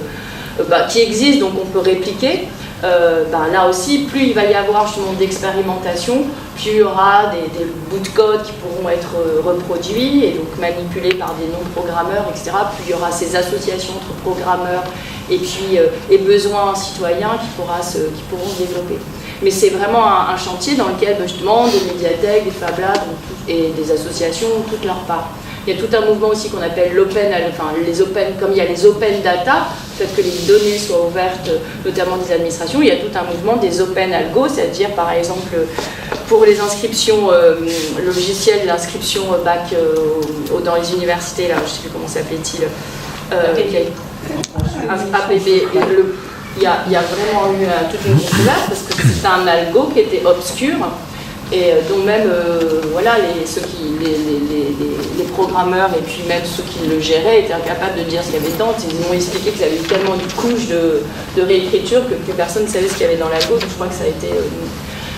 qui existent, donc on peut répliquer. Là aussi, plus il va y avoir justement d'expérimentation, plus il y aura des bouts de code qui pourront être reproduits et donc manipulés par des non-programmeurs, etc. Plus il y aura ces associations entre programmeurs et puis et besoins citoyens qui pourront se développer. Mais c'est vraiment un chantier dans lequel justement des médiathèques, des Fab Labs et des associations ont toute leur part. Il y a tout un mouvement aussi qu'on appelle comme il y a les open data, le fait que les données soient ouvertes, notamment des administrations, il y a tout un mouvement des open algo, c'est-à-dire par exemple pour les inscriptions logicielles, l'inscription bac dans les universités, là, je ne sais plus comment s'appelait-il, APB, il y a vraiment eu toute une controverse parce que c'était un algo qui était obscur. Et dont même les programmeurs et puis même ceux qui le géraient étaient incapables de dire ce qu'il y avait dedans. Ils m'ont expliqué qu'ils avaient tellement de couches de réécriture que plus personne ne savait ce qu'il y avait dans l'algo. Donc je crois que ça a été...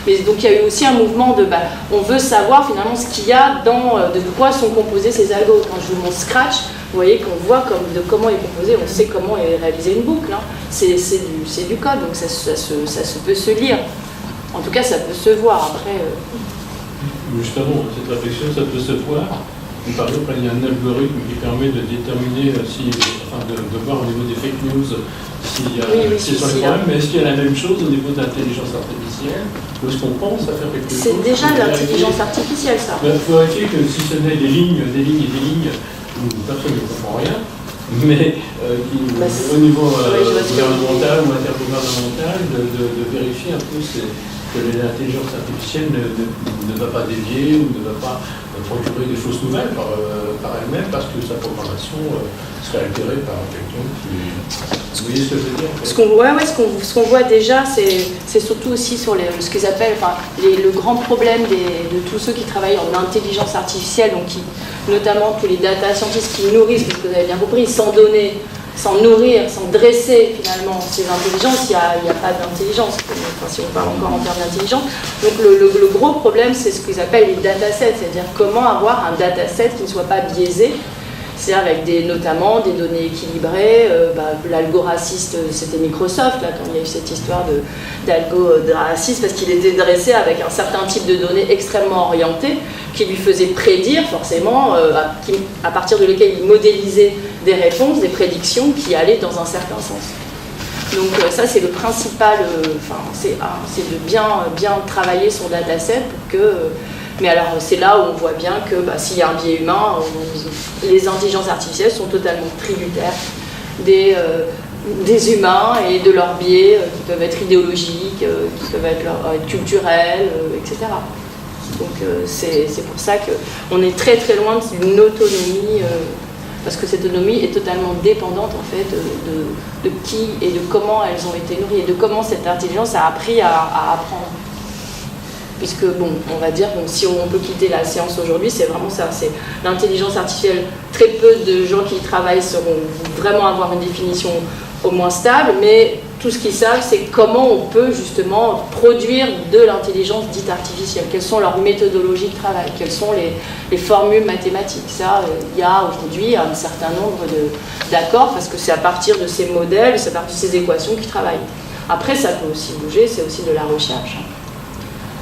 Mais donc il y a eu aussi un mouvement de... on veut savoir finalement ce qu'il y a de quoi sont composés ces algos. Quand je vous montre Scratch, vous voyez qu'on voit de comment il est composé, on sait comment est réalisée une boucle. C'est du code, donc ça se peut se lire. En tout cas, ça peut se voir après. Justement, cette réflexion, ça peut se voir. Par exemple, il y a un algorithme qui permet de déterminer, de voir au niveau des fake news s'il y a sur les problèmes, mais est-ce qu'il y a la même chose au niveau de l'intelligence artificielle? Ou est-ce qu'on pense à faire quelque chose? C'est déjà l'intelligence artificielle, ça. Il faut vérifier que si ce n'est des lignes et des lignes, personne ne comprend rien. Mais au niveau gouvernemental ou intergouvernemental, de vérifier un peu que l'intelligence artificielle ne va pas dévier ou ne va pas procurer des fausses nouvelles par elle-même parce que sa programmation serait altérée par quelqu'un qui... Vous voyez ce que je veux dire? Ce qu'on voit déjà, c'est surtout aussi sur ce qu'ils appellent le grand problème de tous ceux qui travaillent en intelligence artificielle, donc notamment tous les data scientists qui nourrissent, parce que vous avez bien compris, sans donner, sans nourrir, sans dresser finalement ces intelligences, il n'y a pas d'intelligence, si on parle encore en termes d'intelligence. Donc le gros problème, c'est ce qu'ils appellent les datasets, c'est-à-dire comment avoir un dataset qui ne soit pas biaisé, c'est-à-dire avec notamment des données équilibrées. L'algo raciste, c'était Microsoft, là, quand il y a eu cette histoire d'algo raciste, parce qu'il était dressé avec un certain type de données extrêmement orientées, qui lui faisait prédire forcément, à partir de lesquelles il modélisait des réponses, des prédictions qui allaient dans un certain sens. Donc ça c'est le principal, c'est de bien travailler son dataset pour que... mais alors c'est là où on voit bien que s'il y a un biais humain, les intelligences artificielles sont totalement tributaires des humains et de leurs biais qui peuvent être idéologiques, qui peuvent être culturels, etc. Donc c'est pour ça qu'on est très très loin d'une autonomie, parce que cette autonomie est totalement dépendante en fait de qui et de comment elles ont été nourries et de comment cette intelligence a appris à apprendre. Puisque on va dire, si on peut quitter la séance aujourd'hui, c'est vraiment ça, c'est l'intelligence artificielle. Très peu de gens qui y travaillent sauront vraiment avoir une définition au moins stable, mais tout ce qu'ils savent, c'est comment on peut justement produire de l'intelligence dite artificielle. Quelles sont leurs méthodologies de travail, quelles sont les formules mathématiques. Ça, il y a aujourd'hui un certain nombre d'accords, parce que c'est à partir de ces modèles, c'est à partir de ces équations qu'ils travaillent. Après, ça peut aussi bouger, c'est aussi de la recherche.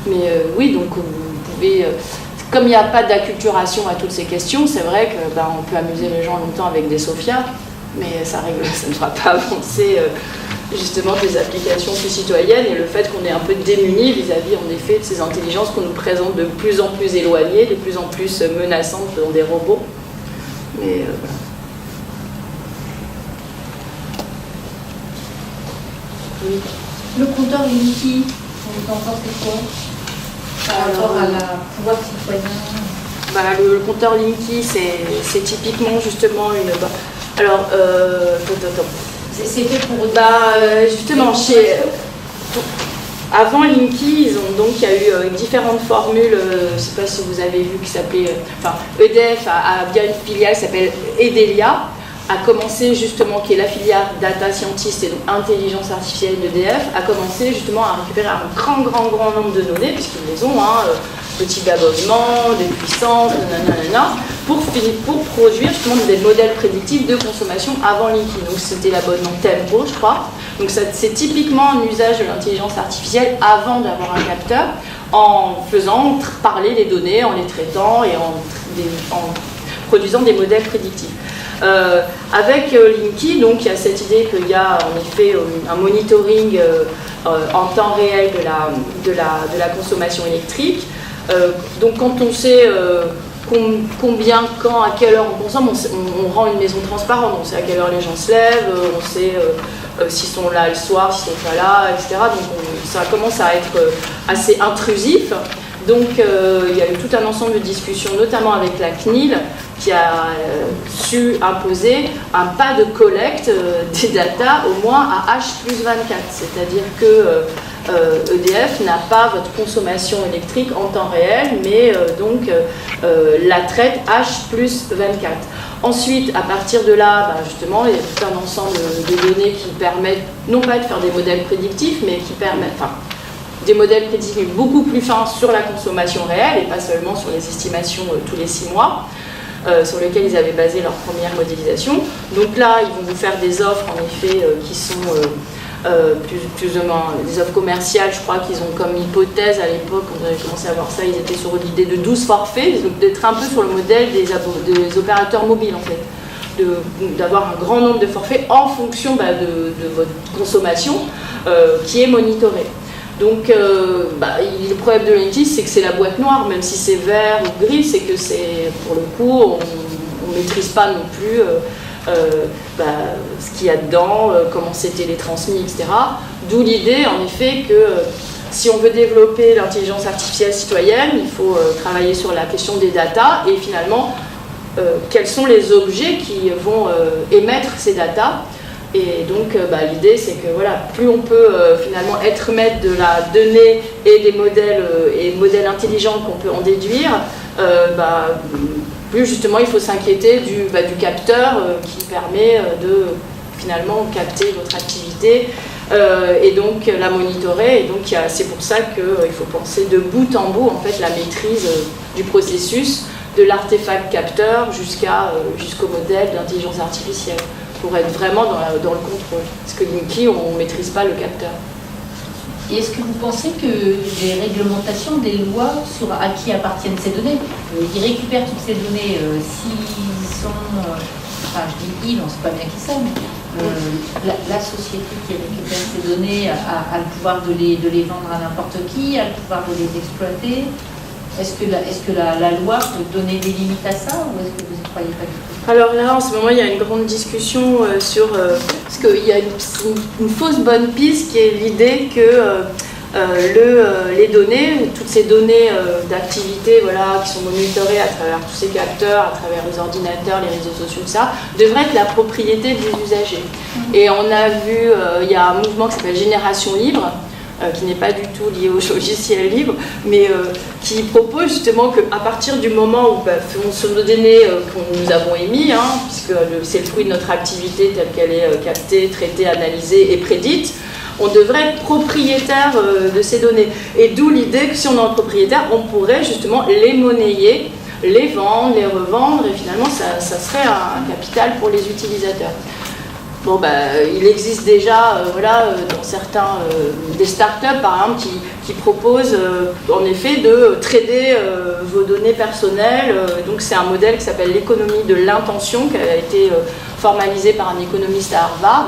Mais oui, donc vous pouvez... comme il n'y a pas d'acculturation à toutes ces questions, c'est vrai que on peut amuser les gens longtemps avec des Sophia, mais ça ne fera pas avancer justement des applications plus citoyennes, et le fait qu'on est un peu démunis vis-à-vis en effet de ces intelligences qu'on nous présente de plus en plus éloignées, de plus en plus menaçantes dans des robots. Mais voilà. Oui. Le compteur Linky, on en pense quoi par rapport à la pouvoir citoyen? Le compteur Linky, c'est typiquement justement une... Alors, c'est fait pour... justement, avant Linky, il y a eu différentes formules, je ne sais pas si vous avez vu, qui s'appelait... EDF a bien une filiale qui s'appelle Edelia, a commencé justement, qui est la filière data scientist et donc intelligence artificielle d'EDF, a commencé justement à récupérer un grand nombre de données, puisqu'ils les ont, le type d'abonnement, des puissances, pour produire justement des modèles prédictifs de consommation avant Linky. Donc c'était l'abonnement Tempo, je crois. Donc c'est typiquement un usage de l'intelligence artificielle avant d'avoir un capteur, en faisant parler les données, en les traitant et en produisant des modèles prédictifs. Avec Linky, donc il y a cette idée qu'il y a en effet un monitoring en temps réel de la consommation électrique. Donc quand on sait combien, quand, à quelle heure on consomme, on rend une maison transparente, on sait à quelle heure les gens se lèvent, on sait s'ils sont là le soir, s'ils sont pas là, etc. Donc ça commence à être assez intrusif. Donc il y a eu tout un ensemble de discussions, notamment avec la CNIL, qui a su imposer un pas de collecte des datas au moins à H+24, c'est-à-dire que EDF n'a pas votre consommation électrique en temps réel, mais la traite H+24. Ensuite, à partir de là, justement, il y a tout un ensemble de données qui permettent, non pas de faire des modèles prédictifs, mais qui permettent, des modèles prédictifs beaucoup plus fins sur la consommation réelle, et pas seulement sur les estimations tous les 6 mois, sur lesquels ils avaient basé leur première modélisation. Donc là, ils vont vous faire des offres, en effet, qui sont plus ou moins des offres commerciales. Je crois qu'ils ont comme hypothèse, à l'époque, quand on avait commencé à voir ça, ils étaient sur l'idée de 12 forfaits, donc d'être un peu sur le modèle des opérateurs mobiles, en fait. D'avoir un grand nombre de forfaits en fonction de votre consommation qui est monitorée. Donc, le problème de Linky, c'est que c'est la boîte noire, même si c'est vert ou gris, c'est que c'est, pour le coup, on ne maîtrise pas non plus ce qu'il y a dedans, comment c'est télétransmis, etc. D'où l'idée, en effet, que si on veut développer l'intelligence artificielle citoyenne, il faut travailler sur la question des datas et finalement, quels sont les objets qui vont émettre ces datas. Et donc l'idée c'est que plus on peut finalement être maître de la donnée et des modèles intelligents qu'on peut en déduire, plus justement il faut s'inquiéter du capteur qui permet de finalement capter votre activité et donc la monitorer. Et donc c'est pour ça qu'il faut penser de bout en bout en fait la maîtrise du processus de l'artefact capteur jusqu'au modèle d'intelligence artificielle, pour être vraiment dans le contrôle. Parce que Linky, on ne maîtrise pas le capteur. Et est-ce que vous pensez que des réglementations, des lois sur à qui appartiennent ces données, ils récupèrent toutes ces données, s'ils sont... je dis ils, on ne sait pas bien qui c'est, mais la société qui récupère ces données a le pouvoir de les vendre à n'importe qui, a le pouvoir de les exploiter. Est-ce que la loi peut donner des limites à ça, ou est-ce que vous n'y croyez pas du tout? Alors là, en ce moment, il y a une grande discussion sur... parce qu'il y a une fausse bonne piste qui est l'idée que les données, toutes ces données d'activité qui sont monitorées à travers tous ces capteurs, à travers les ordinateurs, les réseaux sociaux, tout ça, devraient être la propriété des usagers. Et on a vu, il y a un mouvement qui s'appelle Génération Libre, qui n'est pas du tout lié au logiciel libre, mais qui propose justement qu'à partir du moment où sur nos données que nous avons émises, puisque c'est le fruit de notre activité telle qu'elle est captée, traitée, analysée et prédite, on devrait être propriétaire de ces données. Et d'où l'idée que si on est propriétaire, on pourrait justement les monnayer, les vendre, les revendre, et finalement ça serait un capital pour les utilisateurs. Bon, il existe déjà dans certains des startups par exemple qui proposent en effet de trader vos données personnelles. Donc c'est un modèle qui s'appelle l'économie de l'intention, qui a été formalisé par un économiste à Harvard,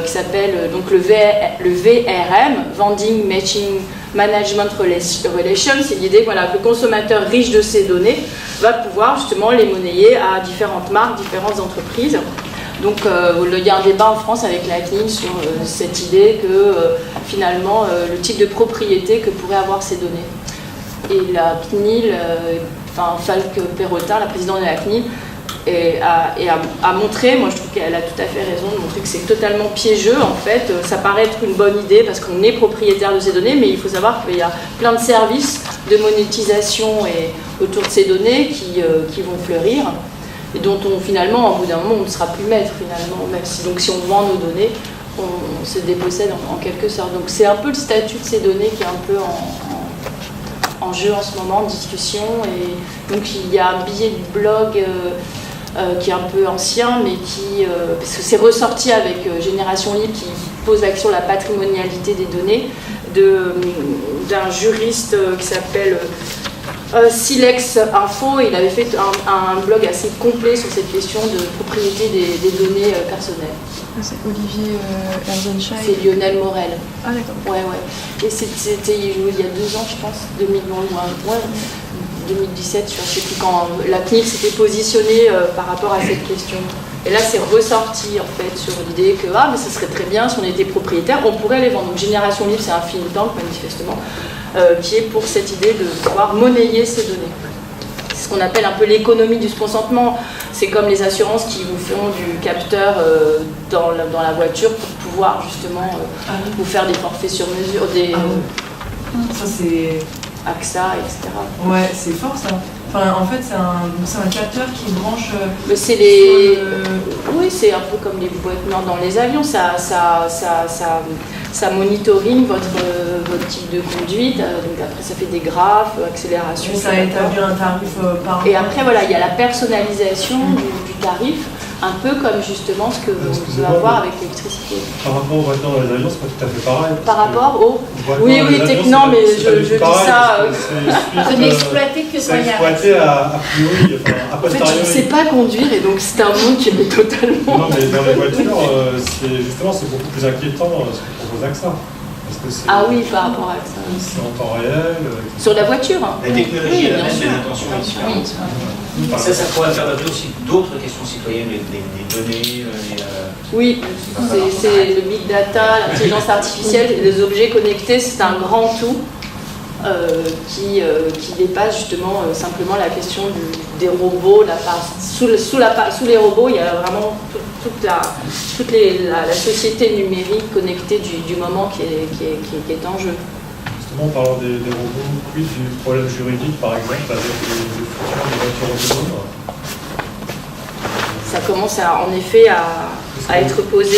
qui s'appelle donc le VRM, Vending Machine Management Relations. C'est l'idée que le consommateur riche de ces données va pouvoir justement les monnayer à différentes marques, différentes entreprises. Donc il y a un débat en France avec la CNIL sur cette idée que finalement le type de propriété que pourraient avoir ces données. Et la CNIL, Falk Perrotin, la présidente de la CNIL, a montré, moi je trouve qu'elle a tout à fait raison de montrer que c'est totalement piégeux en fait. Ça paraît être une bonne idée parce qu'on est propriétaire de ces données, mais il faut savoir qu'il y a plein de services de monétisation autour de ces données qui vont fleurir et dont finalement, au bout d'un moment, on ne sera plus maître finalement, même si on vend nos données, on se dépossède en quelque sorte. Donc c'est un peu le statut de ces données qui est un peu en jeu en ce moment, en discussion. Et donc il y a un billet de blog qui est un peu ancien, mais parce que c'est ressorti avec Génération Libre qui pose l'action la patrimonialité des données, d'un juriste qui s'appelle Silex Info. Il avait fait un blog assez complet sur cette question de propriété des données personnelles. C'est Olivier Herzenscheid. C'est Lionel Morel. Ah d'accord. Ouais. Et c'était il y a 2 ans, je pense, 2017, je ne sais plus quand la CNIL s'était positionnée par rapport à cette question. Et là, c'est ressorti en fait sur l'idée que mais ça serait très bien si on était propriétaire, on pourrait les vendre. Donc Génération Libre, c'est un think tank manifestement qui est pour cette idée de pouvoir monnayer ces données. C'est ce qu'on appelle un peu l'économie du consentement. C'est comme les assurances qui vous font du capteur dans la voiture pour pouvoir justement vous faire des forfaits sur mesure, Ça c'est AXA, etc. Ouais, c'est fort ça. Enfin, en fait, c'est un capteur qui branche. C'est oui, c'est un peu comme les boîtes noires dans les avions. Ça monitoring votre type de conduite. Donc après, ça fait des graphes, accélération. Et ça établit un tarif par. Et après, il y a la personnalisation du tarif. Un peu comme justement ce que vous pouvez avoir avec l'électricité. Par rapport aux voitures dans les avions, c'est pas tout à fait pareil. Par rapport aux. Oui, non, mais je dis ça. C'est n'exploiter que quand il y a. C'est exploité a priori, a posteriori. En fait, je ne sais pas conduire et donc c'est un monde qui est totalement. Non, mais dans les voitures, c'est beaucoup plus inquiétant ce que propose AXA. Oui, par rapport à ça. C'est en temps réel. Sur la voiture. La technologie est la même, mais l'intention est différente. Ça pourrait faire aussi d'autres questions citoyennes, les données. Oui, c'est le big data, l'intelligence artificielle, les objets connectés, c'est un grand tout qui dépasse justement simplement la question des robots. Sous les robots, il y a vraiment toute la société numérique connectée du moment qui est en jeu. Justement, en parlant des robots, quid du problème juridique, par exemple, avec le futur des voitures autonomes? Ça commence en effet à être posé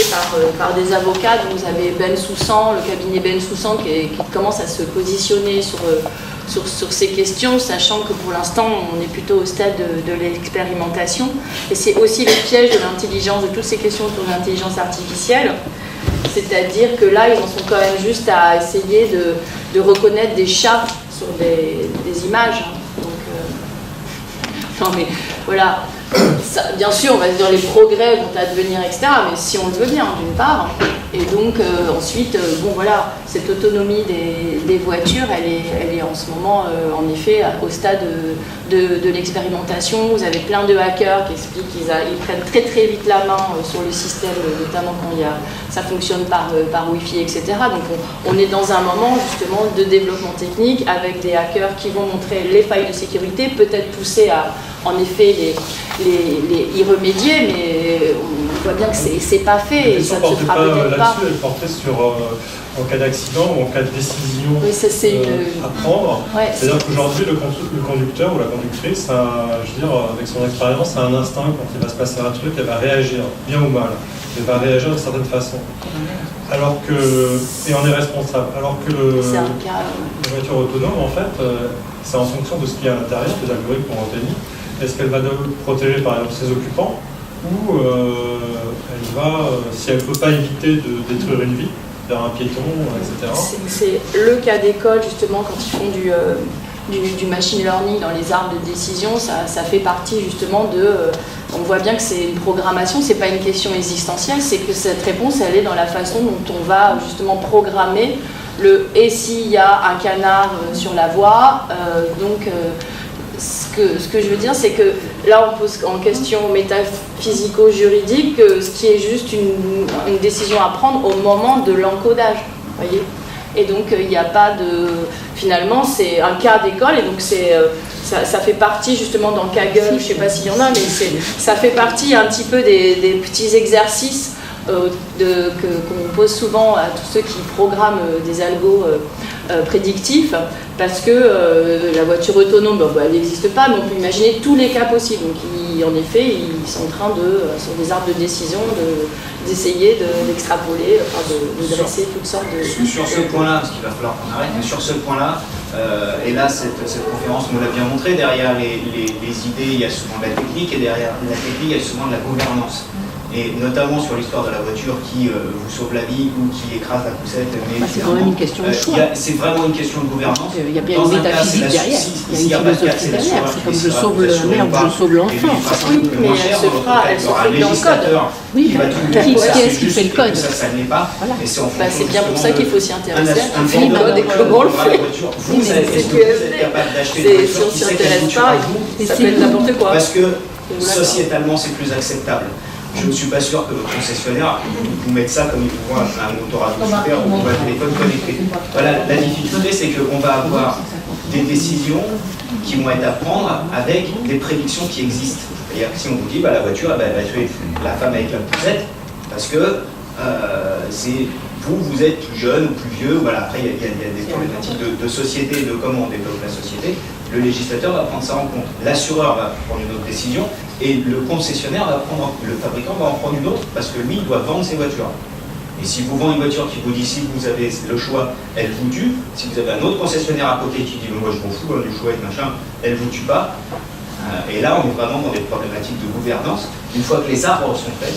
par des avocats. Donc vous avez Ben Soussan, le cabinet Ben Soussan qui commence à se positionner sur ces questions, sachant que pour l'instant on est plutôt au stade de l'expérimentation. Et c'est aussi le piège de l'intelligence, de toutes ces questions autour de l'intelligence artificielle. C'est-à-dire que là, ils en sont quand même juste à essayer de reconnaître des chats sur des images. Donc, non mais voilà. Ça, bien sûr, on va se dire les progrès vont advenir, etc. Mais si on le veut bien, d'une part. Et donc, ensuite, cette autonomie des voitures, elle est en ce moment, en effet, au stade de l'expérimentation. Vous avez plein de hackers qui expliquent qu'ils prennent très très vite la main sur le système, notamment quand ça fonctionne par Wi-Fi, etc. Donc, on est dans un moment, justement, de développement technique avec des hackers qui vont montrer les failles de sécurité, peut-être pousser à, en effet, y remédier, mais on voit bien que c'est pas fait et ça ne se fera peut-être pas. Elle portait sur en cas d'accident ou en cas de décision à prendre. Ouais, c'est-à-dire qu'aujourd'hui, le conducteur ou la conductrice, avec son expérience, a un instinct quand il va se passer un truc, elle va réagir, bien ou mal. Elle va réagir d'une certaine façon. Et on est responsable. Alors que la voiture autonome, en fait, c'est en fonction de ce qu'il y a à l'intérieur, des algorithmes pour Anthony. Est-ce qu'elle va protéger par exemple ses occupants ou elle va, si elle ne peut pas éviter de détruire une vie, vers un piéton, etc. C'est le cas d'école, justement, quand ils font du machine learning dans les arbres de décision, ça fait partie justement de... on voit bien que c'est une programmation, c'est pas une question existentielle, c'est que cette réponse, elle est dans la façon dont on va justement programmer le « et s'il y a un canard sur la voie ». Ce que je veux dire, c'est que là, on pose en question métaphysico-juridique ce qui est juste une décision à prendre au moment de l'encodage, voyez. Et donc, il n'y a pas de... Finalement, c'est un cas d'école, et donc ça fait partie, justement, dans Kaggle, je ne sais pas s'il y en a, mais ça fait partie un petit peu des petits exercices qu'on pose souvent à tous ceux qui programment des algos prédictifs, parce que la voiture autonome, elle n'existe pas, mais on peut imaginer tous les cas possibles. Donc en effet, ils sont en train sur des arbres de décision, d'essayer d'extrapoler, de dresser toutes sortes de... Sur ce point-là, parce qu'il va falloir qu'on arrête, mais sur ce point-là, et là cette conférence nous l'a bien montré, derrière les idées, il y a souvent de la technique, et derrière la technique, il y a souvent de la gouvernance. Et notamment sur l'histoire de la voiture qui vous sauve la vie ou qui écrase la poussette. C'est quand même une question de choix. C'est vraiment une question de gouvernance. Il y a bien une métaphysique derrière, il y a une philosophie derrière. C'est comme je sauve la mère ou je sauve l'enfant. Oui, mais elle se fera dans le code. Oui, qui est-ce qui fait le code? Ça ne l'est pas. C'est bien pour ça qu'il faut s'y intéresser. Un film code et comment on le fait. Vous êtes capable d'acheter une voiture si on s'y intéresse pas, ça peut être n'importe quoi. Parce que sociétalement, c'est plus acceptable. Je ne suis pas sûr que votre concessionnaire vous mette ça comme il vous voit un moteur à super ou un téléphone connecté. Voilà, la difficulté, c'est qu'on va avoir des décisions qui vont être à prendre avec des prédictions qui existent. C'est-à-dire que si on vous dit la voiture elle va tuer la femme avec la poussette, parce que vous êtes plus jeune ou plus vieux, voilà. Après il y a des problématiques de société, de comment on développe la société. Le législateur va prendre ça en compte. L'assureur va prendre une autre décision et le concessionnaire le fabricant va en prendre une autre parce que lui il doit vendre ses voitures. Et si vous vendez une voiture qui vous dit si vous avez le choix, elle vous tue. Si vous avez un autre concessionnaire à côté qui dit moi je m'en fous du choix et machin, elle vous tue pas. Et là on est vraiment dans des problématiques de gouvernance. Une fois que les arbres sont faits,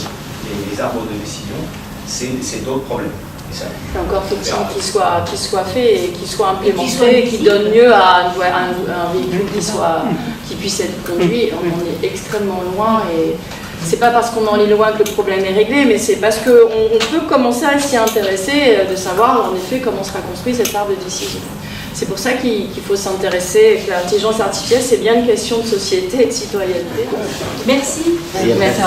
les arbres de décision, c'est d'autres problèmes. Et encore faut-il qu'il soit fait et qu'il soit implémenté et qu'il donne lieu à un véhicule qui puisse être conduit. On en est extrêmement loin et c'est pas parce qu'on en est loin que le problème est réglé, mais c'est parce qu'on peut commencer à s'y intéresser, de savoir en effet comment sera construit cet arbre de décision. C'est pour ça qu'il faut s'intéresser, que l'intelligence artificielle c'est bien une question de société et de citoyenneté. Merci. Merci.